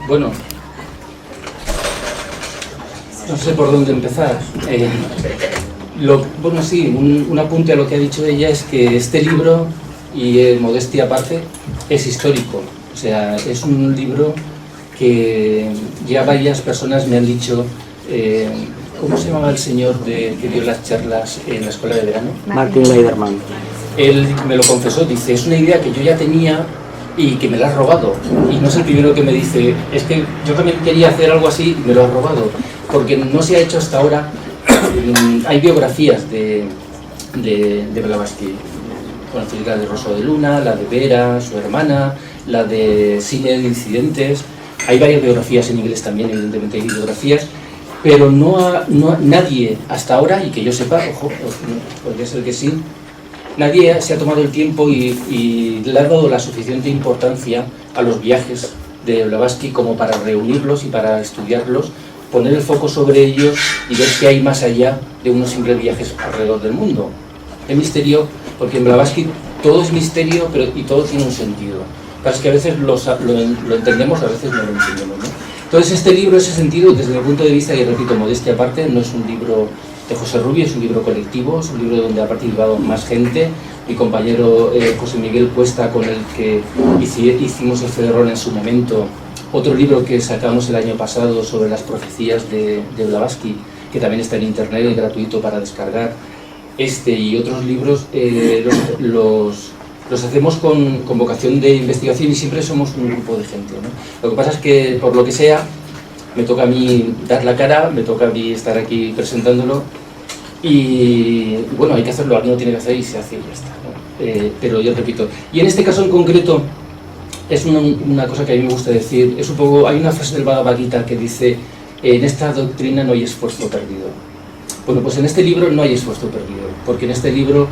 Bueno, no sé por dónde empezar. Bueno, sí, un apunte a lo que ha dicho ella es que este libro, y modestia aparte, es histórico. O sea, es un libro que ya varias personas me han dicho... ¿cómo se llamaba el señor que dio las charlas en la escuela de verano? Martin Leiderman. Él me lo confesó, dice, es una idea que yo ya tenía y que me la has robado. Y no es el primero que me dice, es que yo también quería hacer algo así y me lo has robado. Porque no se ha hecho hasta ahora. Hay biografías de Blavatsky. Conocéis la de Rosso de Luna, la de Vera, su hermana, la de Cine de Incidentes. Hay varias biografías en inglés también, evidentemente hay bibliografías. Pero nadie hasta ahora, y que yo sepa, ojo, podría ser que sí, nadie se ha tomado el tiempo y le ha dado la suficiente importancia a los viajes de Blavatsky como para reunirlos y para estudiarlos, poner el foco sobre ellos y ver qué hay más allá de unos simples viajes alrededor del mundo. El misterio, porque en Blavatsky todo es misterio y todo tiene un sentido. Pero es que a veces lo entendemos, a veces no lo entendemos, ¿no? Entonces este libro, ese sentido, desde mi punto de vista, y repito, modestia aparte, no es un libro de José Rubio, es un libro colectivo, es un libro donde ha participado más gente. Mi compañero José Miguel Cuesta, con el que hicimos el Federón en su momento, otro libro que sacamos el año pasado sobre las profecías de Blavatsky, que también está en internet y gratuito para descargar. Este y otros libros los hacemos con vocación de investigación y siempre somos un grupo de gente, ¿no? Lo que pasa es que, por lo que sea, me toca a mí dar la cara, me toca a mí estar aquí presentándolo y bueno, hay que hacerlo, alguien lo tiene que hacer y se hace y ya está, ¿no? Pero yo repito, y en este caso en concreto es una cosa que a mí me gusta decir, es un poco, hay una frase del Bhagavad Gita que dice, en esta doctrina no hay esfuerzo perdido. Bueno, pues en este libro no hay esfuerzo perdido, porque en este libro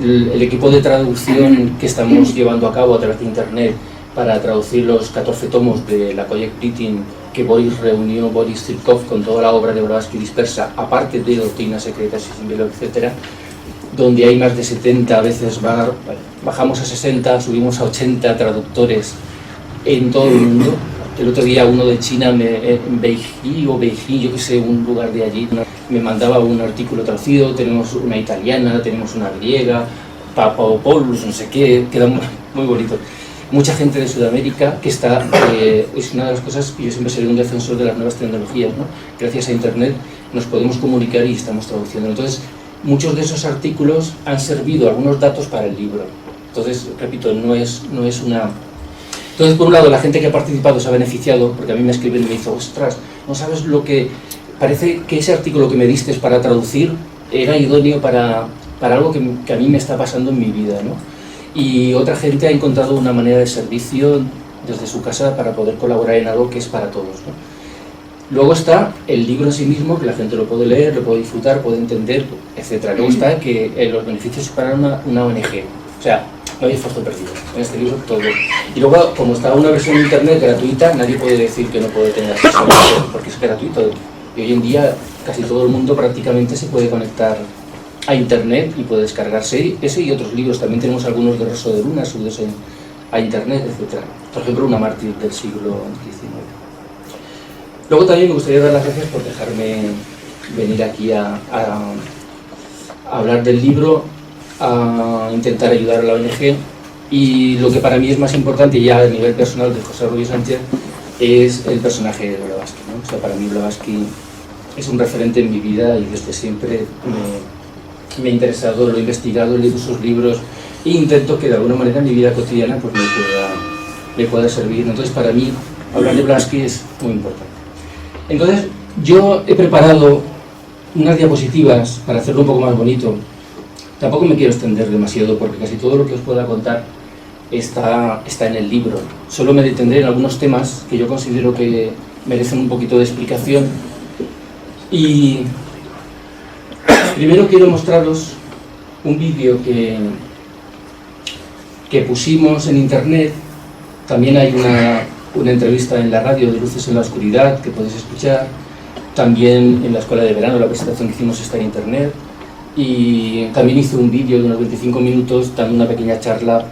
el equipo de traducción que estamos llevando a cabo a través de internet para traducir los 14 tomos de la Project Britain que Boris reunió, Boris Zirkov, con toda la obra de Blavatsky dispersa, aparte de Doctrinas Secretas y Símbolo, etc., donde hay más de 70, a veces bajamos a 60, subimos a 80 traductores en todo el mundo. El otro día uno de China, en Beijing, yo que sé, un lugar de allí, me mandaba un artículo traducido. Tenemos una italiana, tenemos una griega, Papaopoulos, no sé qué, queda muy bonito. Mucha gente de Sudamérica que está, es una de las cosas que yo siempre seré un defensor de las nuevas tecnologías, ¿no? Gracias a internet nos podemos comunicar y estamos traduciendo. Entonces, muchos de esos artículos han servido algunos datos para el libro. Entonces, repito, no es una... Entonces, por un lado, la gente que ha participado se ha beneficiado, porque a mí me escriben y me dicen, ostras, no sabes lo que... Parece que ese artículo que me diste para traducir era idóneo para algo que a mí me está pasando en mi vida, ¿no? Y otra gente ha encontrado una manera de servicio desde su casa para poder colaborar en algo que es para todos, ¿no? Luego está el libro en sí mismo, que la gente lo puede leer, lo puede disfrutar, puede entender, etc. Luego está que los beneficios para una ONG. O sea, no hay esfuerzo perdido. En este libro todo. Y luego, como está una versión de internet gratuita, nadie puede decir que no puede tener acceso a internet, porque es gratuito. Y hoy en día casi todo el mundo prácticamente se puede conectar a internet y puede descargarse ese y otros libros. También tenemos algunos de Rosso de Luna subidos a internet, etc. Por ejemplo, una mártir del siglo XIX. Luego también me gustaría dar las gracias por dejarme venir aquí a hablar del libro, a intentar ayudar a la ONG, y lo que para mí es más importante ya a nivel personal de José Rubio Sánchez es el personaje de Blavatsky, ¿no? O sea, para mí Blavatsky es un referente en mi vida y desde siempre me ha interesado, lo he investigado, he leído sus libros e intento que de alguna manera en mi vida cotidiana pues me pueda servir. Entonces, para mí hablar de Blavatsky es muy importante. Entonces, yo he preparado unas diapositivas para hacerlo un poco más bonito. Tampoco me quiero extender demasiado porque casi todo lo que os pueda contar está en el libro. Solo me detendré en algunos temas que yo considero que merecen un poquito de explicación. Y primero quiero mostraros un vídeo que pusimos en internet. También hay una entrevista en la radio de Luces en la Oscuridad que podéis escuchar. También en la escuela de verano la presentación que hicimos está en internet. Y también hice un vídeo de unos 25 minutos dando una pequeña charla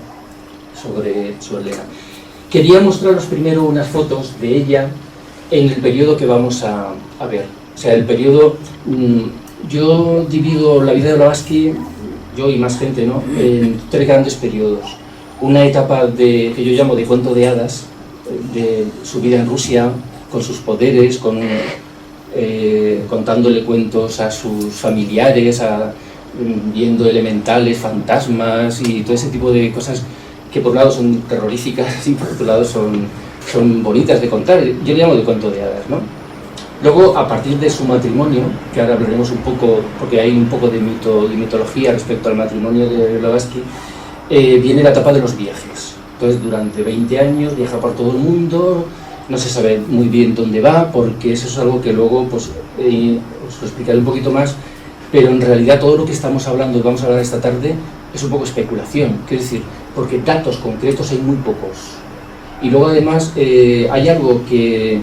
sobre Elena. Quería mostraros primero unas fotos de ella en el periodo que vamos a ver. O sea, el periodo... yo divido la vida de Blavatsky, yo y más gente, ¿no?, en 3 grandes periodos. Una etapa que yo llamo de cuento de hadas, de su vida en Rusia, con sus poderes, contándole cuentos a sus familiares, viendo elementales, fantasmas y todo ese tipo de cosas que por un lado son terroríficas y por otro lado son bonitas de contar. Yo le llamo de cuento de hadas, ¿no? Luego, a partir de su matrimonio, que ahora hablaremos un poco, porque hay un poco de mitología respecto al matrimonio de Blavatsky, viene la etapa de los viajes. Entonces, durante 20 años viaja por todo el mundo, no se sabe muy bien dónde va, porque eso es algo que luego pues, os lo explicaré un poquito más, pero en realidad todo lo que estamos hablando y vamos a hablar esta tarde es un poco especulación, quiero decir, porque datos concretos hay muy pocos. Y luego además hay algo que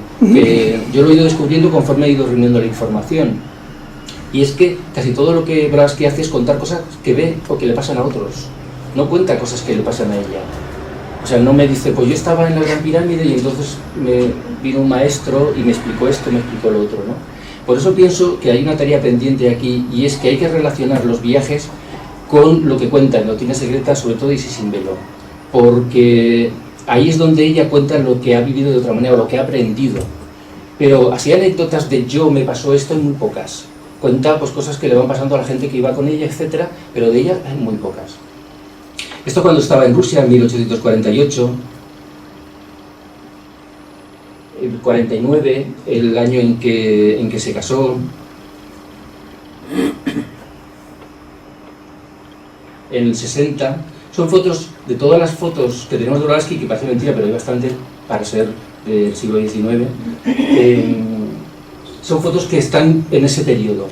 yo lo he ido descubriendo conforme he ido reuniendo la información, y es que casi todo lo que Blavatsky hace es contar cosas que ve o que le pasan a otros, no cuenta cosas que le pasan a ella. O sea, no me dice, pues yo estaba en la Gran Pirámide y entonces me vino un maestro y me explicó esto, me explicó lo otro, ¿no? Por eso pienso que hay una tarea pendiente aquí, y es que hay que relacionar los viajes con lo que cuenta en Doctrina Secreta, sobre todo Isis sin velo, porque ahí es donde ella cuenta lo que ha vivido de otra manera, o lo que ha aprendido. Pero así anécdotas de yo me pasó esto hay muy pocas. Cuenta pues cosas que le van pasando a la gente que iba con ella, etcétera, pero de ella hay muy pocas. Esto cuando estaba en Rusia en 1848, el 49, el año en que se casó. En el 60, son fotos, de todas las fotos que tenemos de Blavatsky, que parece mentira, pero hay bastante para ser del siglo XIX, son fotos que están en ese periodo.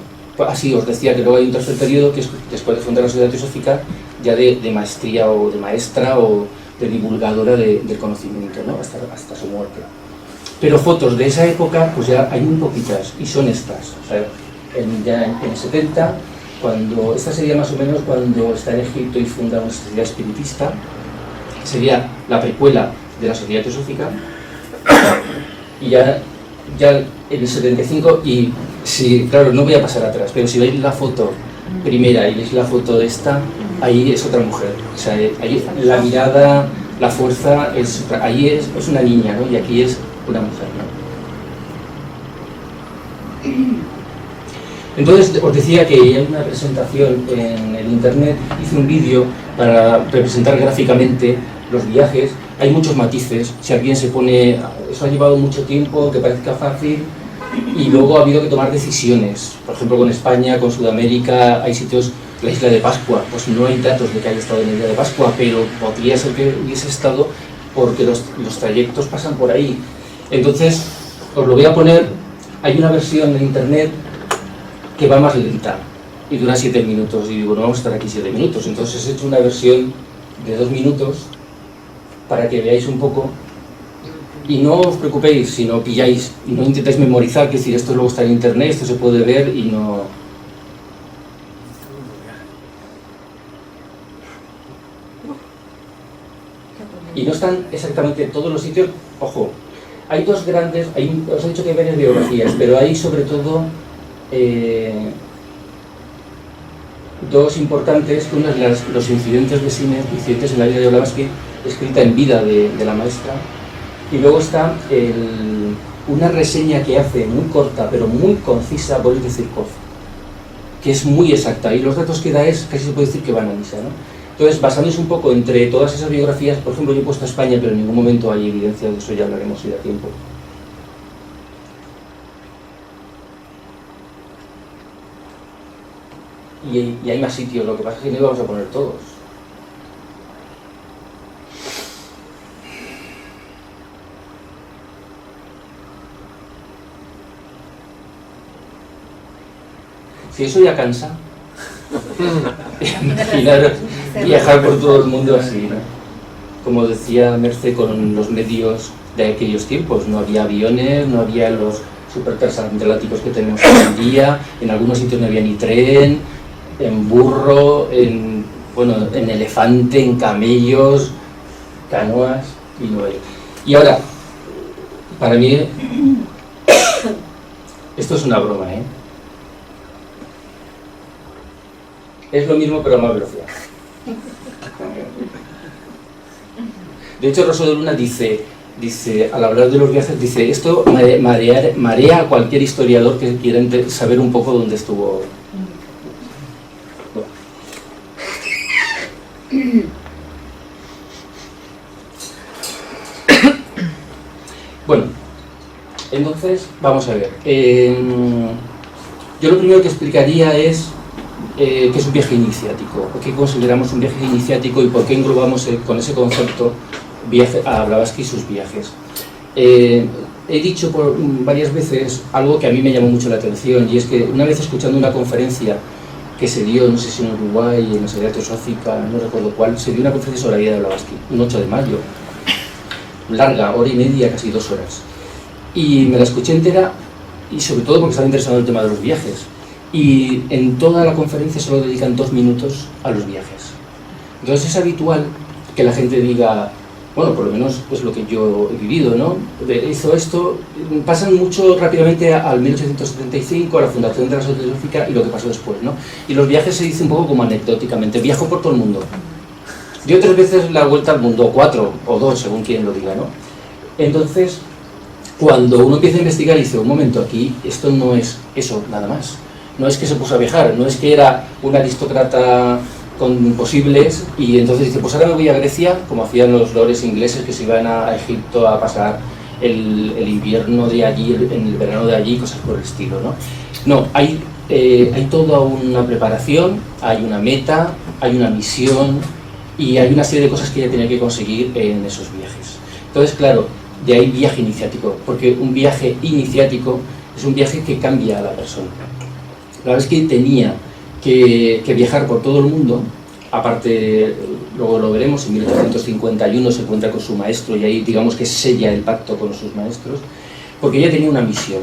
Así os decía que luego hay un tercer periodo, que es después de fundar la Sociedad Teosófica, ya de maestría o de maestra o de divulgadora del conocimiento, ¿no?, hasta su muerte. Pero fotos de esa época, pues ya hay muy poquitas, y son estas. O sea, ya en el 70, esta sería más o menos cuando está en Egipto y funda una sociedad espiritista, sería la precuela de la Sociedad Teosófica, y ya en el 75, y si, claro, no voy a pasar atrás, pero si veis la foto primera y veis la foto de esta, ahí es otra mujer. O sea, ahí la mirada, la fuerza, ahí es una niña, ¿no?, y aquí es una mujer, ¿no? Entonces os decía que hay una presentación en el internet, hice un vídeo para representar gráficamente los viajes. Hay muchos matices, si alguien se pone, eso ha llevado mucho tiempo, que parezca fácil, y luego ha habido que tomar decisiones. Por ejemplo, con España, con Sudamérica, hay sitios, la isla de Pascua, pues no hay datos de que haya estado en la isla de Pascua, pero podría ser que hubiese estado porque los trayectos pasan por ahí. Entonces, os lo voy a poner, hay una versión en internet que va más lenta y dura 7 minutos, y digo, no vamos a estar aquí 7 minutos, entonces he hecho una versión de 2 minutos para que veáis un poco, y no os preocupéis si no pilláis y no intentáis memorizar, que decir, esto luego está en internet, esto se puede ver y no... Y no están exactamente todos los sitios, ojo, hay dos grandes, os he dicho que hay varias biografías, pero hay sobre todo dos importantes. Una es los incidentes de cine, incidentes en la vida de Blavatsky, escrita en vida de la maestra, y luego está una reseña que hace muy corta pero muy concisa Boris de Zirkov, que es muy exacta, y los datos que da casi se puede decir que van a misa, ¿no? Entonces, basándose un poco entre todas esas biografías, por ejemplo, yo he puesto a España, pero en ningún momento hay evidencia de eso, ya hablaremos si da tiempo. Y hay más sitios, lo que pasa es que no íbamos a poner todos. Si eso ya cansa, imaginaros viajar por todo el mundo así, ¿no? Como decía Merce, con los medios de aquellos tiempos, no había aviones, no había los supertransatlánticos que tenemos hoy en día, en algunos sitios no había ni tren, en burro, en elefante, en camellos, canoas, y no hay. Y ahora, para mí, Esto es una broma, ¿eh? Es lo mismo pero a más velocidad. De hecho, Rosso de Luna dice, al hablar de los viajes, dice, esto marea a cualquier historiador que quiera saber un poco dónde estuvo. Bueno, entonces, vamos a ver. Yo lo primero que explicaría es qué es un viaje iniciático, o qué consideramos un viaje iniciático y por qué englobamos con ese concepto a Blavatsky y sus viajes. He dicho varias veces algo que a mí me llamó mucho la atención, y es que una vez escuchando una conferencia que se dio, no sé si en Uruguay, en la Universidad Teosófica, no recuerdo cuál, se dio una conferencia sobre la vida de Blavatsky, un 8 de mayo, larga, hora y media, casi 2 horas. Y me la escuché entera, y sobre todo porque estaba interesado en el tema de los viajes. Y en toda la conferencia solo dedican 2 minutos a los viajes. Entonces es habitual que la gente diga, bueno, por lo menos es lo que yo he vivido, ¿no? Hizo esto, pasan mucho rápidamente al 1875, a la fundación de la Sociedad Teosófica y lo que pasó después, ¿no? Y los viajes se dice un poco como anecdóticamente, viajo por todo el mundo. Dio 3 veces la vuelta al mundo, o 4, o 2, según quien lo diga, ¿no? Entonces, cuando uno empieza a investigar, dice, un momento, aquí esto no es eso, nada más. No es que se puso a viajar, no es que era un aristócrata con posibles y entonces dice, pues ahora me voy a Grecia, como hacían los lores ingleses que se iban a Egipto a pasar el invierno de allí, en el verano de allí, cosas por el estilo, ¿no? No, hay toda una preparación, hay una meta, hay una misión y hay una serie de cosas que ella tenía que conseguir en esos viajes. Entonces, claro, de ahí viaje iniciático, porque un viaje iniciático es un viaje que cambia a la persona. La verdad es que tenía que viajar por todo el mundo, aparte, luego lo veremos, en 1851 se encuentra con su maestro y ahí digamos que sella el pacto con sus maestros, porque ella tenía una misión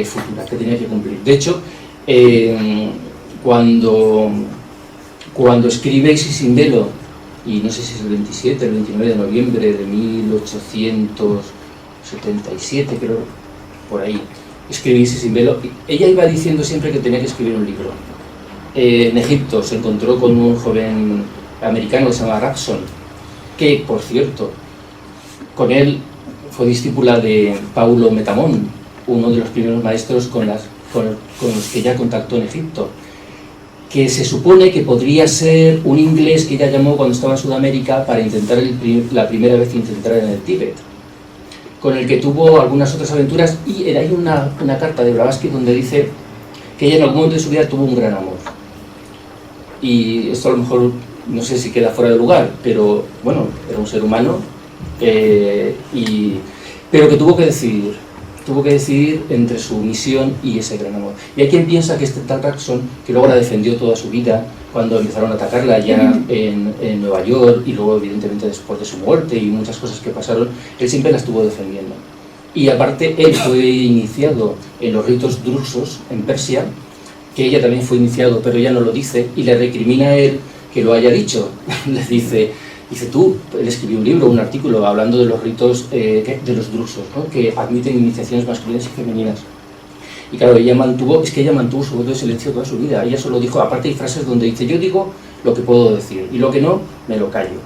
futura que tenía que cumplir. De hecho, cuando escribe Isis sin velo, y no sé si es el 27, el 29 de noviembre de 1877, creo, por ahí, escribe Isis sin velo, ella iba diciendo siempre que tenía que escribir un libro. En Egipto se encontró con un joven americano que se llama Rapson, que, por cierto, con él fue discípula de Paulo Metamón, uno de los primeros maestros con los que ella contactó en Egipto, que se supone que podría ser un inglés que ella llamó cuando estaba en Sudamérica para intentar la primera vez intentar en el Tíbet, con el que tuvo algunas otras aventuras, y hay una carta de Blavatsky donde dice que ella en algún momento de su vida tuvo un gran amor. Y esto a lo mejor no sé si queda fuera de lugar, pero bueno, era un ser humano, pero que tuvo que decidir entre su misión y ese gran amor. Y hay quien piensa que este tal Rapson, que luego la defendió toda su vida, cuando empezaron a atacarla ya en Nueva York, y luego evidentemente después de su muerte y muchas cosas que pasaron, él siempre la estuvo defendiendo. Y aparte él fue iniciado en los ritos drusos en Persia, que ella también fue iniciado, pero ella no lo dice, y le recrimina a él que lo haya dicho. Le dice tú, él escribió un libro, un artículo, hablando de los ritos de los drusos, ¿no? Que admiten iniciaciones masculinas y femeninas. Y claro, ella mantuvo su voto de silencio toda su vida. Ella solo dijo, aparte hay frases donde dice, yo digo lo que puedo decir, y lo que no, me lo callo.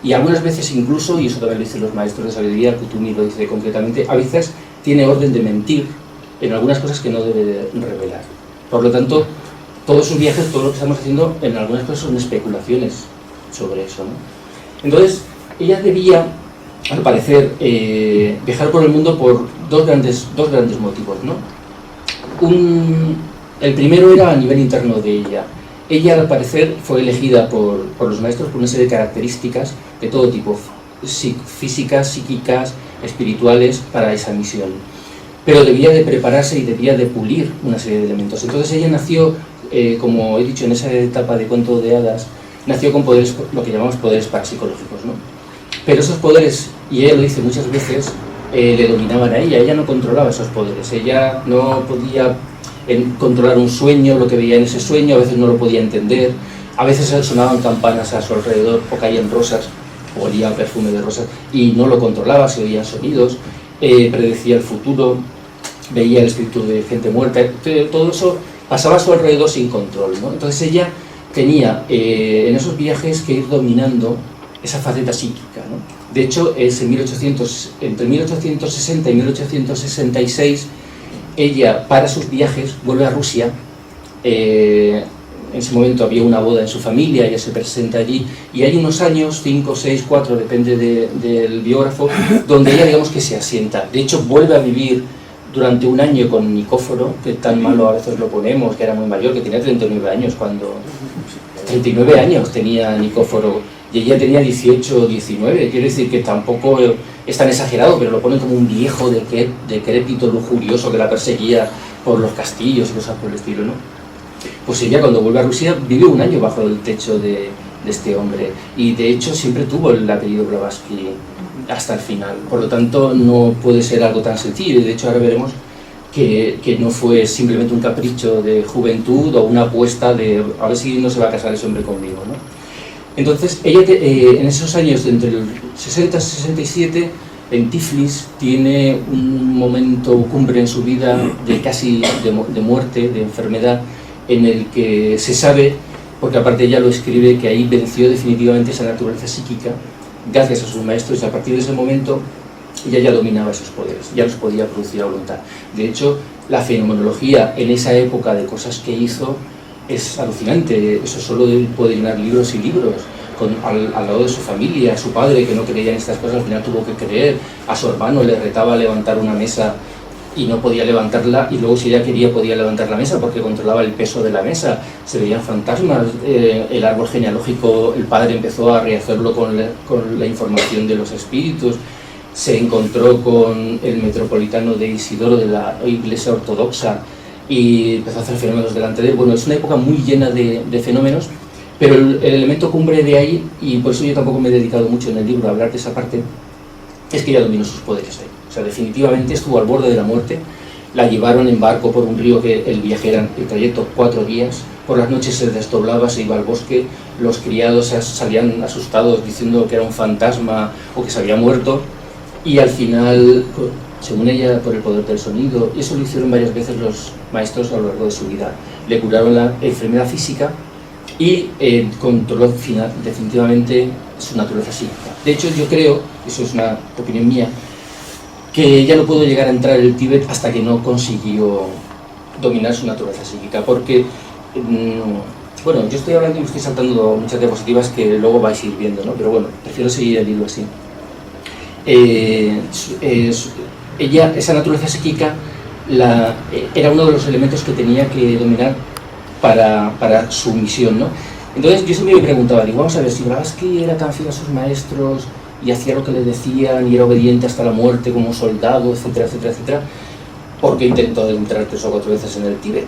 Y algunas veces incluso, y eso también lo dicen los maestros de sabiduría, Kutumi lo dice concretamente, a veces tiene orden de mentir en algunas cosas que no debe de revelar. Por lo tanto, todos sus viajes, todo lo que estamos haciendo, en algunas cosas son especulaciones sobre eso, ¿no? Entonces, ella debía, al parecer, viajar por el mundo por dos grandes motivos, ¿no? El primero era a nivel interno de ella. Ella, al parecer, fue elegida por los maestros por una serie de características de todo tipo, físicas, psíquicas, espirituales, para esa misión. Pero debía de prepararse y debía de pulir una serie de elementos. Entonces ella nació, como he dicho, en esa etapa de cuento de hadas, nació con poderes, lo que llamamos poderes parapsicológicos, ¿no? Pero esos poderes, y ella lo dice muchas veces, le dominaban a ella no controlaba esos poderes, ella no podía controlar un sueño, lo que veía en ese sueño, a veces no lo podía entender, a veces sonaban campanas a su alrededor o caían rosas, o olía perfume de rosas, y no lo controlaba, se oían sonidos, predecía el futuro, veía el espíritu de gente muerta, todo eso pasaba a su alrededor sin control, ¿no? Entonces ella tenía en esos viajes que ir dominando esa faceta psíquica, ¿no? De hecho, es entre 1860 y 1866, ella para sus viajes vuelve a Rusia. En ese momento había una boda en su familia, ella se presenta allí, y hay unos años, 5, 6, 4, depende del biógrafo, donde ella, digamos, que se asienta. De hecho, vuelve a vivir durante un año con Nicóforo, que tan malo a veces lo ponemos, que era muy mayor, que tenía 39 años cuando... 39 años tenía Nicóforo, y ella tenía 18 o 19, quiere decir que tampoco es tan exagerado, pero lo ponen como un viejo decrépito, lujurioso, que la perseguía por los castillos y cosas por el estilo, ¿no? Pues ella, cuando vuelve a Rusia, vive un año bajo el techo de este hombre, y de hecho siempre tuvo el apellido Blavatsky hasta el final. Por lo tanto, no puede ser algo tan sencillo, y de hecho ahora veremos que no fue simplemente un capricho de juventud o una apuesta de a ver si no se va a casar ese hombre conmigo, ¿no? Entonces, ella en esos años, entre el 60 y 67, en Tiflis tiene un momento cumbre en su vida de casi de muerte, de enfermedad, en el que se sabe, porque aparte ella lo escribe, que ahí venció definitivamente esa naturaleza psíquica gracias a sus maestros, y a partir de ese momento ella ya dominaba esos poderes, ya los podía producir a voluntad. De hecho, la fenomenología en esa época de cosas que hizo es alucinante. Eso solo puede llenar libros y libros. Al lado de su familia, a su padre, que no creía en estas cosas, al final tuvo que creer. A su hermano le retaba a levantar una mesa y no podía levantarla, y luego, si ella quería, podía levantar la mesa porque controlaba el peso de la mesa. Se veían fantasmas. El árbol genealógico, el padre empezó a rehacerlo con la información de los espíritus. Se encontró con el metropolitano de Isidoro, de la Iglesia Ortodoxa, y empezó a hacer fenómenos delante de él. Bueno, es una época muy llena de fenómenos, pero el elemento cumbre de ahí, y por eso yo tampoco me he dedicado mucho en el libro a hablar de esa parte, es que ella dominó sus poderes ahí. O sea, definitivamente estuvo al borde de la muerte. La llevaron en barco por un río que el viaje era el trayecto 4 días. Por las noches se desdoblaba, se iba al bosque. Los criados salían asustados diciendo que era un fantasma o que se había muerto. Y al final, según ella, por el poder del sonido, y eso lo hicieron varias veces los maestros a lo largo de su vida. Le curaron la enfermedad física y controló definitivamente su naturaleza psíquica. De hecho, yo creo, eso es una opinión mía, que ella no pudo llegar a entrar en el Tíbet hasta que no consiguió dominar su naturaleza psíquica, porque, bueno, yo estoy hablando y me estoy saltando muchas diapositivas que luego vais a ir viendo, ¿no? Pero bueno, prefiero seguir el hilo así. Ella, esa naturaleza psíquica, era uno de los elementos que tenía que dominar para su misión, ¿no? Entonces yo siempre me preguntaba, digo, vamos a ver, si Blavatsky era tan fiel a sus maestros y hacía lo que le decían y era obediente hasta la muerte como soldado, etcétera, etcétera, etcétera, ¿por qué intentó entrar 3 o 4 veces en el Tíbet?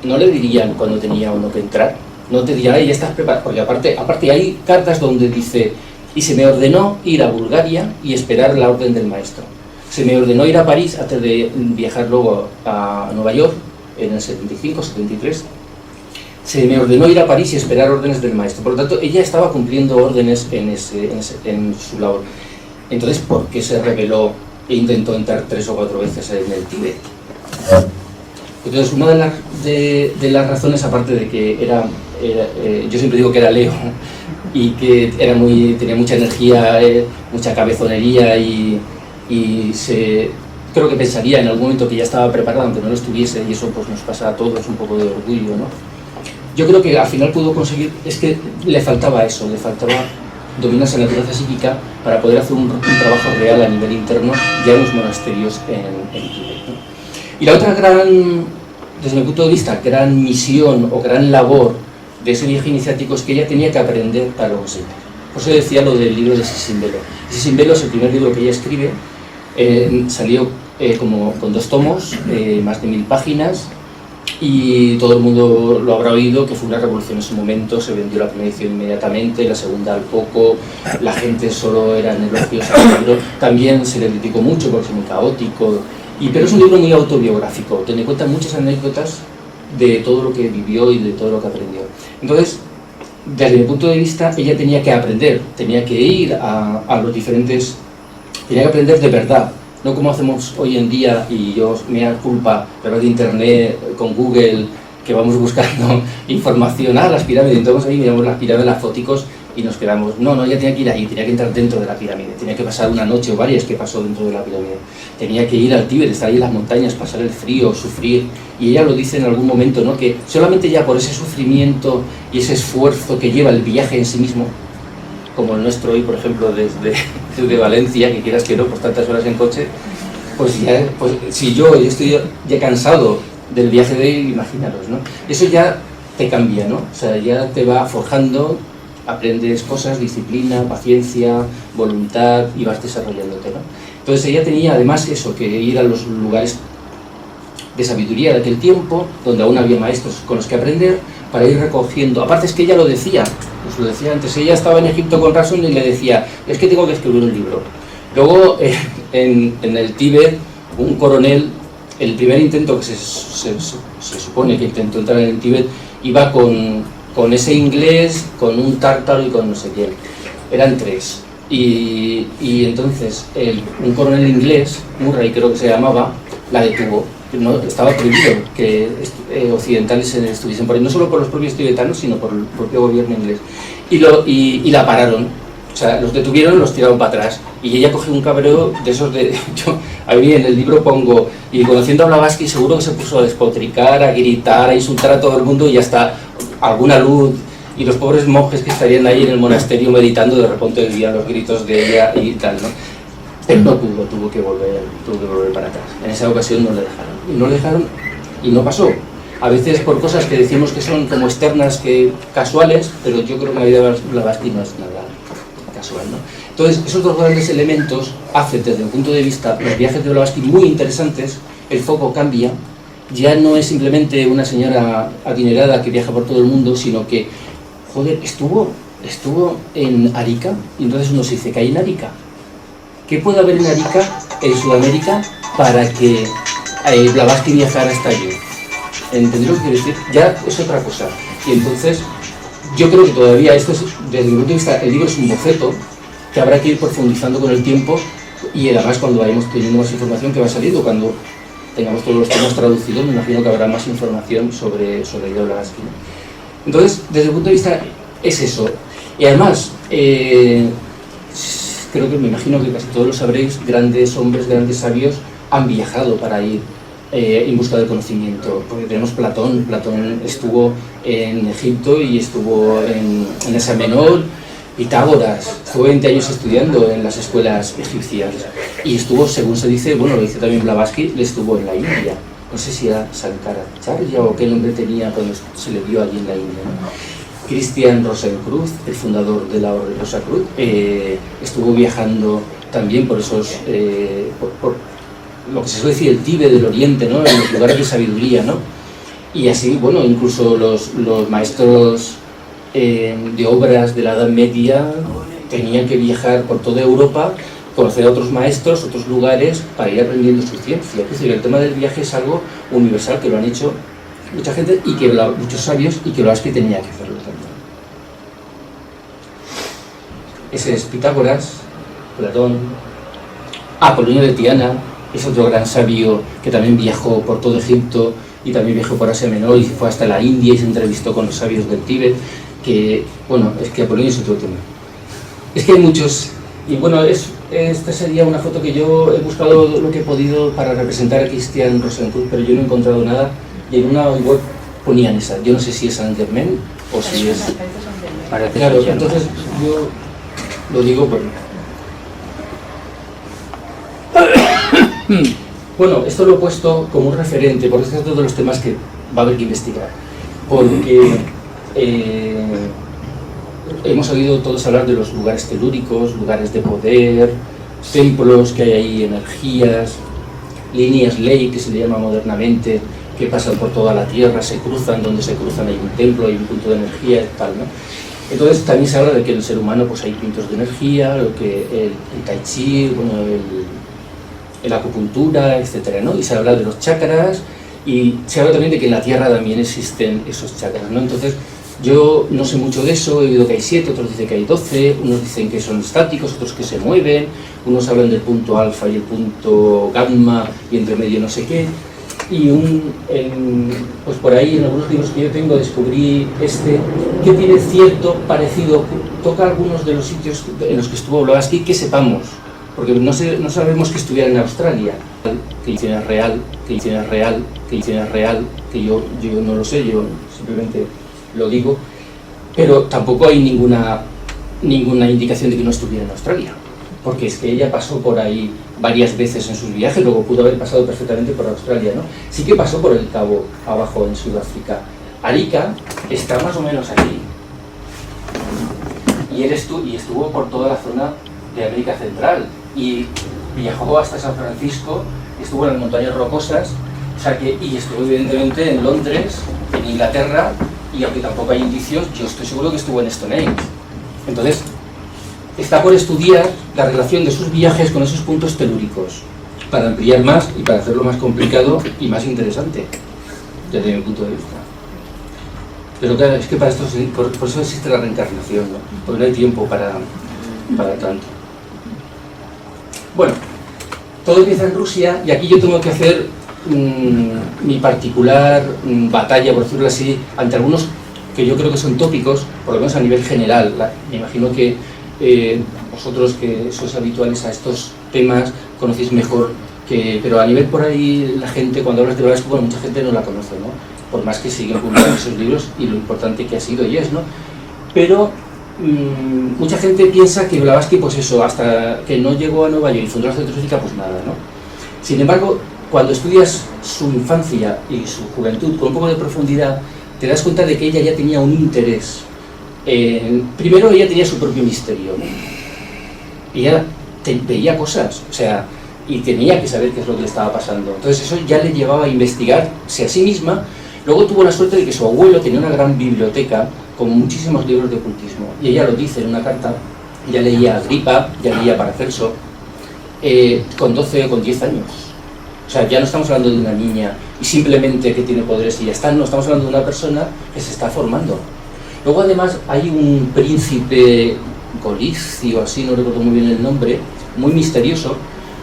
No le dirían cuando tenía uno que entrar, no te dirían, ya estás preparado, porque aparte hay cartas donde dice: y se me ordenó ir a Bulgaria y esperar la orden del maestro. Se me ordenó ir a París antes de viajar luego a Nueva York, en el 75, 73. Se me ordenó ir a París y esperar órdenes del maestro. Por lo tanto, ella estaba cumpliendo órdenes en su labor. Entonces, ¿por qué se rebeló e intentó entrar 3 o 4 veces en el Tíbet? Entonces, una de las razones, aparte de que yo siempre digo que era Leo, y que tenía mucha energía, mucha cabezonería, y creo que pensaría en algún momento que ya estaba preparado, aunque no lo estuviese, y eso pues nos pasa a todos, un poco de orgullo, ¿no? Yo creo que al final pudo conseguir, es que le faltaba eso, le faltaba dominar esa naturaleza psíquica para poder hacer un trabajo real a nivel interno ya en los monasterios en Tíbet, ¿no? Y la otra gran, desde mi punto de vista, gran misión o gran labor de ese viaje iniciático es que ella tenía que aprender para luego enseñar. Por eso decía lo del libro de Sisimbelo. Sisimbelo es el primer libro que ella escribe, salió como con 2 tomos, más de 1000 páginas, y todo el mundo lo habrá oído, que fue una revolución en su momento. Se vendió la primera edición inmediatamente, la segunda al poco, la gente solo eran elogios al libro. También se le criticó mucho porque es muy caótico, pero es un libro muy autobiográfico, tiene en cuenta muchas anécdotas de todo lo que vivió y de todo lo que aprendió. Entonces, desde mi punto de vista, ella tenía que aprender, tenía que ir a los diferentes, tenía que aprender de verdad no como hacemos hoy en día, y yo me da culpa a través de internet, con Google, que vamos buscando información, las pirámides, entonces ahí miramos las pirámides, las foticos, y nos quedamos, no, ya tenía que ir ahí, tenía que entrar dentro de la pirámide, tenía que pasar una noche o varias que pasó dentro de la pirámide, tenía que ir al Tíbet, estar ahí en las montañas, pasar el frío, sufrir, y ella lo dice en algún momento, ¿no? Que solamente ya por ese sufrimiento y ese esfuerzo que lleva el viaje en sí mismo, como el nuestro hoy, por ejemplo, desde Valencia, que quieras que no, pues tantas horas en coche, pues ya, pues si yo estoy ya cansado del viaje de hoy, imaginaros, ¿no? Eso ya te cambia, ¿no? O sea, ya te va forjando, aprendes cosas, disciplina, paciencia, voluntad, y vas desarrollándote, ¿no? Entonces ella tenía además eso, que ir a los lugares de sabiduría de aquel tiempo, donde aún había maestros con los que aprender, para ir recogiendo. Aparte es que ella lo decía, os lo decía antes, ella estaba en Egipto con Rasun y le decía, es que tengo que escribir un libro. Luego en el Tíbet, un coronel, el primer intento que se supone que intentó entrar en el Tíbet, iba con ese inglés, con un tártaro y con no sé quién. Eran 3. Y entonces un coronel inglés, Murray creo que se llamaba, la detuvo. No, estaba prohibido que occidentales estuviesen por ahí, no solo por los propios tibetanos, sino por el propio gobierno inglés. Y la pararon, o sea, los detuvieron y los tiraron para atrás. Y ella cogió un cabreo de esos de... a mí en el libro pongo, y conociendo a Blavatsky seguro que se puso a despotricar, a gritar, a insultar a todo el mundo, y hasta alguna luz, y los pobres monjes que estarían ahí en el monasterio meditando, de repente oían los gritos de ella y tal, ¿no? Él no pudo, tuvo que volver para atrás. En esa ocasión no le dejaron. Y no le dejaron y no pasó. A veces por cosas que decimos que son como externas, que casuales, pero yo creo que la vida de Blavatsky no es nada casual, ¿no? Entonces, esos dos grandes elementos hacen, desde el punto de vista de los viajes de Blavatsky, muy interesantes. El foco cambia. Ya no es simplemente una señora adinerada que viaja por todo el mundo, sino que, joder, estuvo en Arica, y entonces uno se dice, ¿qué hay en Arica? ¿Qué puede haber en Arica, en Sudamérica, para que Blavatsky viajara hasta allí? ¿Entendéis lo que quiero decir? Ya es otra cosa. Y entonces, yo creo que todavía, esto es, desde mi punto de vista, el libro es un boceto que habrá que ir profundizando con el tiempo, y además cuando vayamos teniendo más información que va saliendo, cuando tengamos todos los temas traducidos, me imagino que habrá más información sobre Blavatsky, ¿no? Entonces, desde el punto de vista, es eso. Y además, creo que me imagino que casi todos lo sabréis, grandes hombres, grandes sabios han viajado para ir en busca del conocimiento, porque tenemos Platón estuvo en Egipto y estuvo en Asia Menor. Pitágoras fue 20 años estudiando en las escuelas egipcias y estuvo, según se dice, bueno, lo dice también Blavatsky, le estuvo en la India. No sé si era Sankaracharya o qué nombre tenía cuando se le vio allí en la India, ¿no? Christian Rosenkreuz, el fundador de la Orden Rosacruz, estuvo viajando también por esos, por lo que se suele decir el Tíbet del Oriente, ¿no? En los lugares de sabiduría, ¿no? Y así, bueno, incluso los maestros de obras de la Edad Media tenían que viajar por toda Europa, conocer a otros maestros, otros lugares, para ir aprendiendo su ciencia. Es decir, el tema del viaje es algo universal, que lo han hecho mucha gente, y que muchos sabios, y que Blavatsky tenía que hacerlo también. Ese es Pitágoras, Platón. Apolonio de Tiana es otro gran sabio que también viajó por todo Egipto y también viajó por Asia Menor y fue hasta la India y se entrevistó con los sabios del Tíbet. Que, bueno, es que Apolonio es otro tema. Es que hay muchos, y bueno, esta sería una foto que yo he buscado lo que he podido para representar a Christian Rosenkreuz, pero yo no he encontrado nada, y en una web ponían esa. Yo no sé si es Saint Germain o si es... Claro, entonces yo lo digo por... Bueno, esto lo he puesto como un referente, porque estos son todos los temas que va a haber que investigar, porque hemos oído todos hablar de los lugares telúricos, lugares de poder, templos que hay ahí, energías, líneas ley, que se le llama modernamente, que pasan por toda la Tierra, se cruzan, donde se cruzan hay un templo, hay un punto de energía y tal, ¿no? Entonces también se habla de que en el ser humano pues hay puntos de energía, lo que el tai chi, bueno, la acupuntura, etcétera, ¿no? Y se habla de los chakras, y se habla también de que en la Tierra también existen esos chakras, ¿no? Entonces, Yo no sé mucho de eso, he oído que hay 7, otros dicen que hay 12, unos dicen que son estáticos, otros que se mueven, unos hablan del punto alfa y el punto gamma y entre medio no sé qué. Y pues por ahí en algunos libros que yo tengo descubrí que tiene cierto parecido, toca algunos de los sitios en los que estuvo Blavatsky que sepamos, porque no sabemos que estuviera en Australia, que es real, que yo no lo sé, yo simplemente lo digo, pero tampoco hay ninguna indicación de que no estuviera en Australia, porque es que ella pasó por ahí varias veces en sus viajes, luego pudo haber pasado perfectamente por Australia, ¿no? Sí que pasó por el Cabo, abajo en Sudáfrica. Arica está más o menos aquí, y estuvo por toda la zona de América Central, y viajó hasta San Francisco, estuvo en las montañas rocosas, o sea y estuvo evidentemente en Londres, en Inglaterra, y aunque tampoco hay indicios, yo estoy seguro que estuvo en Stonehenge. Entonces, está por estudiar la relación de sus viajes con esos puntos telúricos, para ampliar más y para hacerlo más complicado y más interesante, desde mi punto de vista. Pero claro, es que para esto, por eso existe la reencarnación, ¿no? Porque no hay tiempo para tanto. Bueno, todo empieza en Rusia y aquí yo tengo que hacer mi particular batalla, por decirlo así, ante algunos que yo creo que son tópicos, por lo menos a nivel general. Me imagino que vosotros que sois habituales a estos temas conocéis mejor, pero a nivel por ahí la gente cuando hablas de Blavatsky, bueno, mucha gente no la conoce, ¿no? Por más que siguen publicando esos libros y lo importante que ha sido y es, ¿no? Pero mucha gente piensa que Blavatsky, pues eso, hasta que no llegó a Nueva York y fundó la Centroafrica, pues nada, ¿no? Sin embargo, cuando estudias su infancia y su juventud con un poco de profundidad, te das cuenta de que ella ya tenía un interés. Primero, ella tenía su propio misterio, ¿no? Ella veía cosas, o sea, y tenía que saber qué es lo que le estaba pasando. Entonces eso ya le llevaba a investigarse a sí misma. Luego tuvo la suerte de que su abuelo tenía una gran biblioteca con muchísimos libros de ocultismo. Y ella lo dice en una carta, ya leía Agripa, ya leía Paracelso, con 12 o con 10 años. O sea, ya no estamos hablando de una niña y simplemente que tiene poderes y ya está, no, estamos hablando de una persona que se está formando. Luego además hay un príncipe Golizio, así no recuerdo muy bien el nombre, muy misterioso,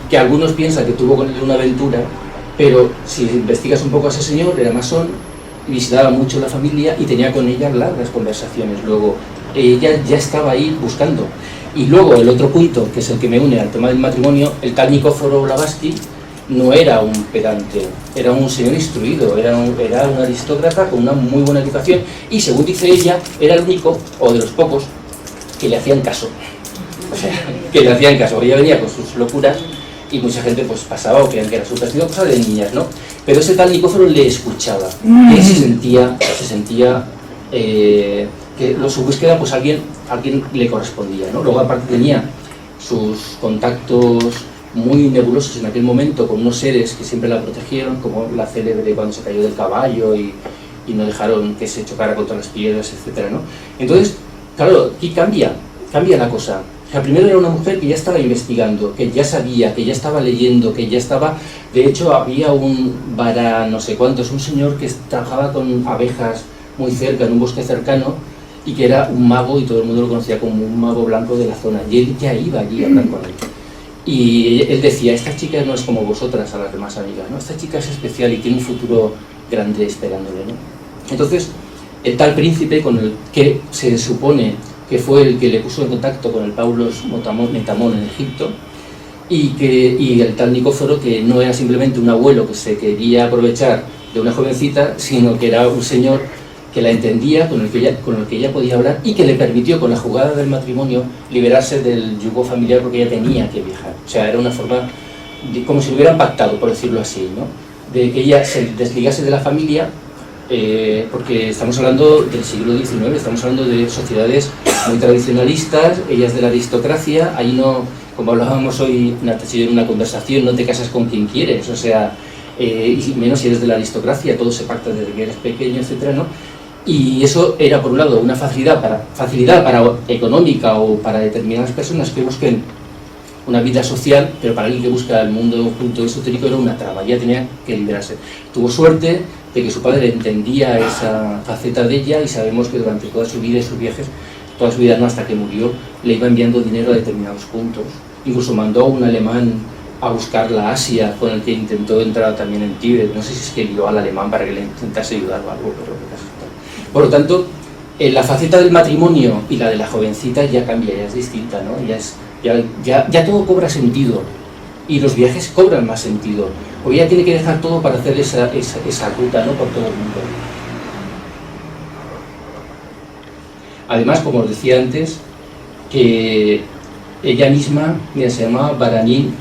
que algunos piensan que tuvo con él una aventura, pero si investigas un poco a ese señor, era masón, visitaba mucho la familia y tenía con ella largas conversaciones. Luego ella ya estaba ahí buscando. Y luego el otro punto, que es el que me une al tema del matrimonio, el tal Nicóforo Blavatsky no era un pedante, era un señor instruido, era un aristócrata con una muy buena educación y, según dice ella, era el único, o de los pocos, que le hacían caso. O sea, que le hacían caso. Ella venía con sus locuras y mucha gente pues pasaba o creían que era superstición, cosa de niñas, ¿no? Pero ese tal Nicóforo le escuchaba y se sentía que su búsqueda, pues alguien le correspondía, ¿no? Luego aparte tenía sus contactos muy nebulosos en aquel momento con unos seres que siempre la protegieron, como la célebre cuando se cayó del caballo y no dejaron que se chocara contra las piedras, etcétera, ¿no? Entonces, claro, aquí cambia la cosa. O sea, primero era una mujer que ya estaba investigando, que ya sabía, que ya estaba leyendo, que ya estaba... De hecho, había un vara no sé cuántos, un señor que trabajaba con abejas muy cerca, en un bosque cercano, y que era un mago y todo el mundo lo conocía como un mago blanco de la zona. Y él ya iba allí a hablar con él. Y él decía, esta chica no es como vosotras, a las demás amigas, ¿no? Esta chica es especial y tiene un futuro grande esperándole, ¿no? Entonces, el tal príncipe con el que se supone que fue el que le puso en contacto con el Paulos Metamón en Egipto, y el tal Nicóforo, que no era simplemente un abuelo que se quería aprovechar de una jovencita, sino que era un señor que la entendía, con el que ella podía hablar y que le permitió, con la jugada del matrimonio, liberarse del yugo familiar porque ella tenía que viajar. O sea, era una forma, como si lo hubieran pactado, por decirlo así, ¿no? De que ella se desligase de la familia, porque estamos hablando del siglo XIX, estamos hablando de sociedades muy tradicionalistas, ellas de la aristocracia, ahí no, como hablábamos hoy en una conversación, no te casas con quien quieres, o sea, y menos si eres de la aristocracia, todo se pacta desde que eres pequeño, etcétera, ¿no? Y eso era, por un lado, una facilidad económica o para determinadas personas que busquen una vida social, pero para alguien que busca el mundo oculto esotérico era una traba, ya tenía que liberarse. Tuvo suerte, de que su padre entendía esa faceta de ella, y sabemos que durante toda su vida y sus viajes, toda su vida no, hasta que murió, le iba enviando dinero a determinados puntos. Incluso mandó a un alemán a buscar la Asia, con el que intentó entrar también en Tíbet. No sé si es que guió al alemán para que le intentase ayudar o algo, pero casi tal. Por lo tanto, la faceta del matrimonio y la de la jovencita ya cambia, ya es distinta, ¿no? Ya todo cobra sentido, y los viajes cobran más sentido, porque ella tiene que dejar todo para hacer esa ruta, ¿no?, por todo el mundo. Además, como os decía antes, que ella misma, mira, se llamaba Baranín.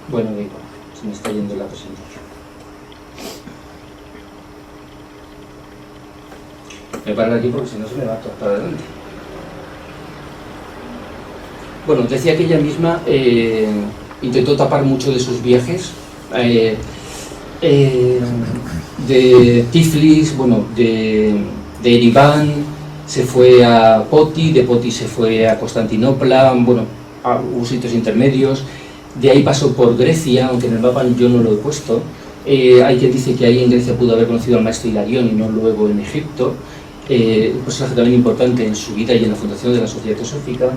Bueno, digo, se me está yendo la presentación. Me paro aquí porque si no se me va todo para adelante. Bueno, decía que ella misma intentó tapar mucho de sus viajes, de Tiflis, bueno, de Ereván, se fue a Poti, de Poti se fue a Constantinopla, bueno, hubo sitios intermedios. De ahí pasó por Grecia, aunque en el mapa yo no lo he puesto. Hay quien dice que ahí en Grecia pudo haber conocido al maestro Hilarión y no luego en Egipto. Un personaje también importante en su vida y en la fundación de la Sociedad Teosófica.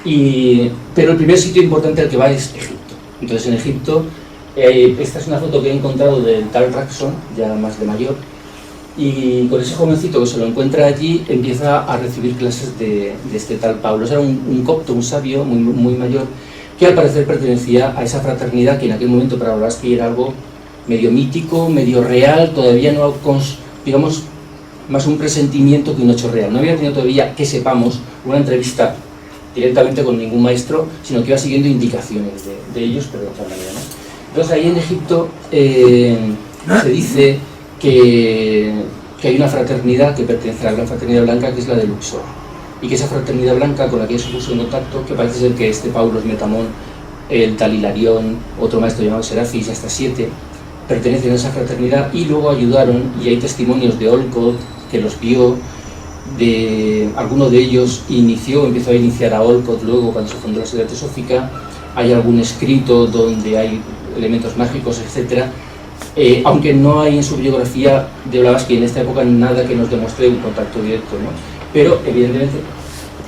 Pero el primer sitio importante al que va es Egipto. Entonces en Egipto, esta es una foto que he encontrado del tal Raxon, ya más de mayor, y con ese jovencito que se lo encuentra allí empieza a recibir clases de este tal Paulos. Era un copto, un sabio muy, muy mayor, que al parecer pertenecía a esa fraternidad que en aquel momento para Blavatsky era algo medio mítico, medio real, todavía no, digamos, más un presentimiento que un hecho real. No había tenido todavía, que sepamos, una entrevista directamente con ningún maestro, sino que iba siguiendo indicaciones de ellos, pero de otra manera, ¿no? Entonces ahí en Egipto se dice que hay una fraternidad que pertenece a la gran fraternidad blanca, que es la de Luxor, y que esa fraternidad blanca con la que se puso en contacto, que parece ser que este Paulos Metamón, el tal Hilarión, otro maestro llamado Serafis, y hasta 7, pertenecen a esa fraternidad, y luego ayudaron, y hay testimonios de Olcott que los vio, de alguno de ellos empezó a iniciar a Olcott luego cuando se fundó la Sociedad Teosófica. Hay algún escrito donde hay elementos mágicos, etc. Aunque no hay en su biografía de Blavatsky en esta época nada que nos demuestre un contacto directo, ¿no? Pero evidentemente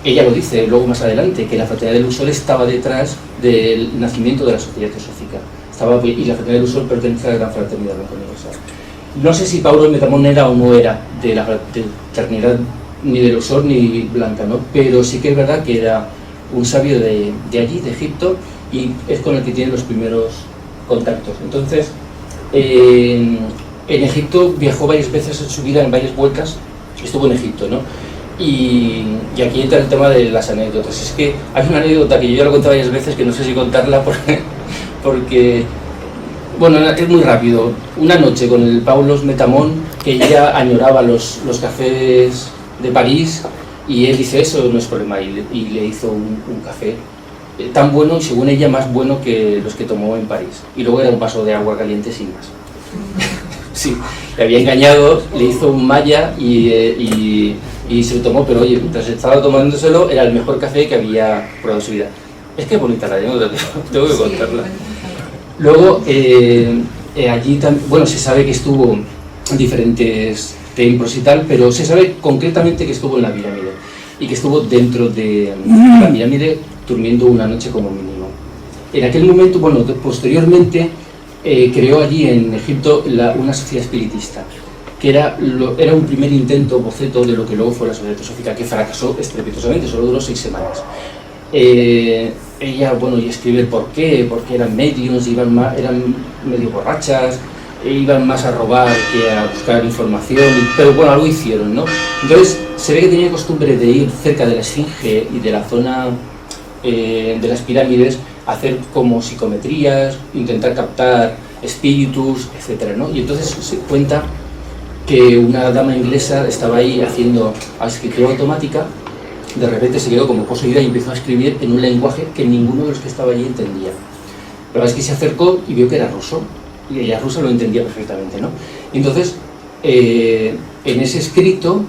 ella lo dice luego más adelante, que la fraternidad del Luxor estaba detrás del nacimiento de la Sociedad Teosófica, y la fraternidad del Luxor pertenece a la gran fraternidad blanca universal. No sé si Paulos Metamón era o no era de la fraternidad ni de Luxor ni blanca, ¿no? Pero sí que es verdad que era un sabio de allí, de Egipto, y es con el que tiene los primeros contactos. Entonces, en Egipto viajó varias veces en su vida, en varias vueltas, estuvo en Egipto, ¿no? Y aquí entra el tema de las anécdotas. Es que hay una anécdota que yo ya lo conté varias veces, que no sé si contarla porque bueno, es muy rápido. Una noche con el Paulos Metamón, que ella añoraba los cafés de París, y él dice, eso no es problema, y le hizo un café tan bueno, y según ella más bueno que los que tomó en París, y luego era un vaso de agua caliente sin más. Sí, le había engañado, le hizo un maya y se lo tomó, pero oye, mientras estaba tomándoselo era el mejor café que había probado en su vida. Es que es bonita la anécdota, tengo que contarla. Luego, allí también, bueno, se sabe que estuvo en diferentes templos y tal, pero se sabe concretamente que estuvo en la pirámide, y que estuvo dentro de la pirámide durmiendo una noche como mínimo. En aquel momento, bueno, posteriormente creó allí en Egipto una sociedad espiritista, que era un primer intento, boceto de lo que luego fue la Sociedad Teosófica, que fracasó estrepitosamente, solo duró 6 semanas. Ella, bueno, y escribe el por qué, porque eran medios, eran medio borrachas, iban más a robar que a buscar información, pero bueno, algo hicieron, ¿no? Entonces se ve que tenía costumbre de ir cerca de la Esfinge y de la zona de las pirámides, a hacer como psicometrías, intentar captar espíritus, etcétera, ¿no? Y entonces se cuenta que una dama inglesa estaba ahí haciendo escritura automática. De repente se quedó como poseída y empezó a escribir en un lenguaje que ninguno de los que estaba allí entendía. La verdad es que se acercó y vio que era ruso, y ella rusa lo entendía perfectamente, ¿no? Entonces, en ese escrito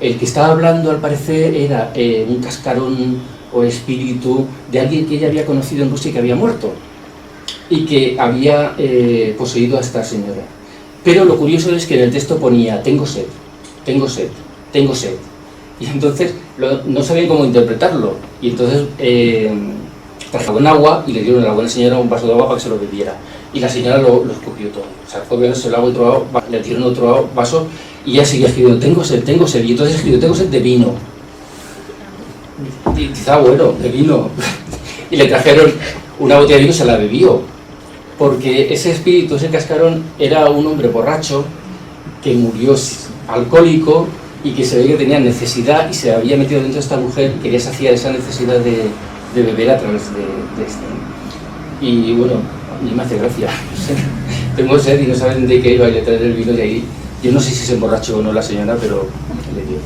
El que estaba hablando, al parecer, era un cascarón o espíritu de alguien que ella había conocido en Rusia y que había muerto, y que había poseído a esta señora. Pero lo curioso es que en el texto ponía, tengo sed, tengo sed, tengo sed. Y entonces no sabían cómo interpretarlo. Y entonces trajeron agua y le dieron a la buena señora un vaso de agua para que se lo bebiera. Y la señora lo escupió todo. O sea, fue beberse el agua y otro agua, le dieron otro vaso y ella seguía escribiendo, tengo sed, tengo sed. Y entonces escribió, tengo sed de vino. Y dice, bueno, de vino. Y le trajeron una botella de vino y se la bebió. Porque ese espíritu, ese cascarón, era un hombre borracho que murió alcohólico y que se veía que tenía necesidad y se había metido dentro de esta mujer que ya sacia esa necesidad de beber a través de esto. Y bueno, a mí me hace gracia. Tengo sed y no saben de qué iba y le traen el vino de ahí. Yo no sé si se emborrachó o no la señora, pero le dio.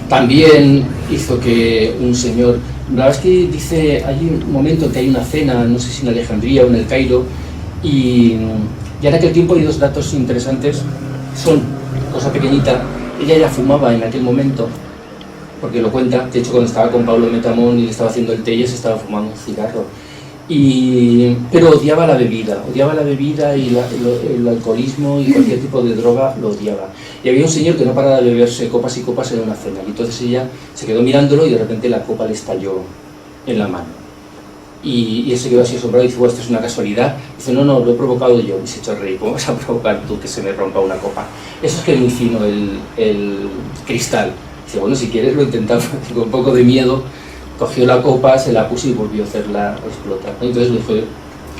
También hizo que un señor... La verdad es que dice, hay un momento en que hay una cena, no sé si en Alejandría o en el Cairo, y en aquel tiempo hay dos datos interesantes. Son cosa pequeñita. Ella ya fumaba en aquel momento, porque lo cuenta. De hecho, cuando estaba con Pablo Metamón y le estaba haciendo el té, ella se estaba fumando un cigarro. Pero odiaba la bebida y el alcoholismo y cualquier tipo de droga lo odiaba. Y había un señor que no paraba de beberse copas y copas en una cena. Y entonces ella se quedó mirándolo y de repente la copa le estalló en la mano. Y él se quedó así asombrado y dice, esto es una casualidad. Dice, no, lo he provocado yo. Y se echó a reír, ¿cómo vas a provocar tú que se me rompa una copa? Eso es que es muy fino el cristal. Dice, bueno, si quieres lo intentamos. Con un poco de miedo, cogió la copa, se la puso y volvió a hacerla explotar. Entonces le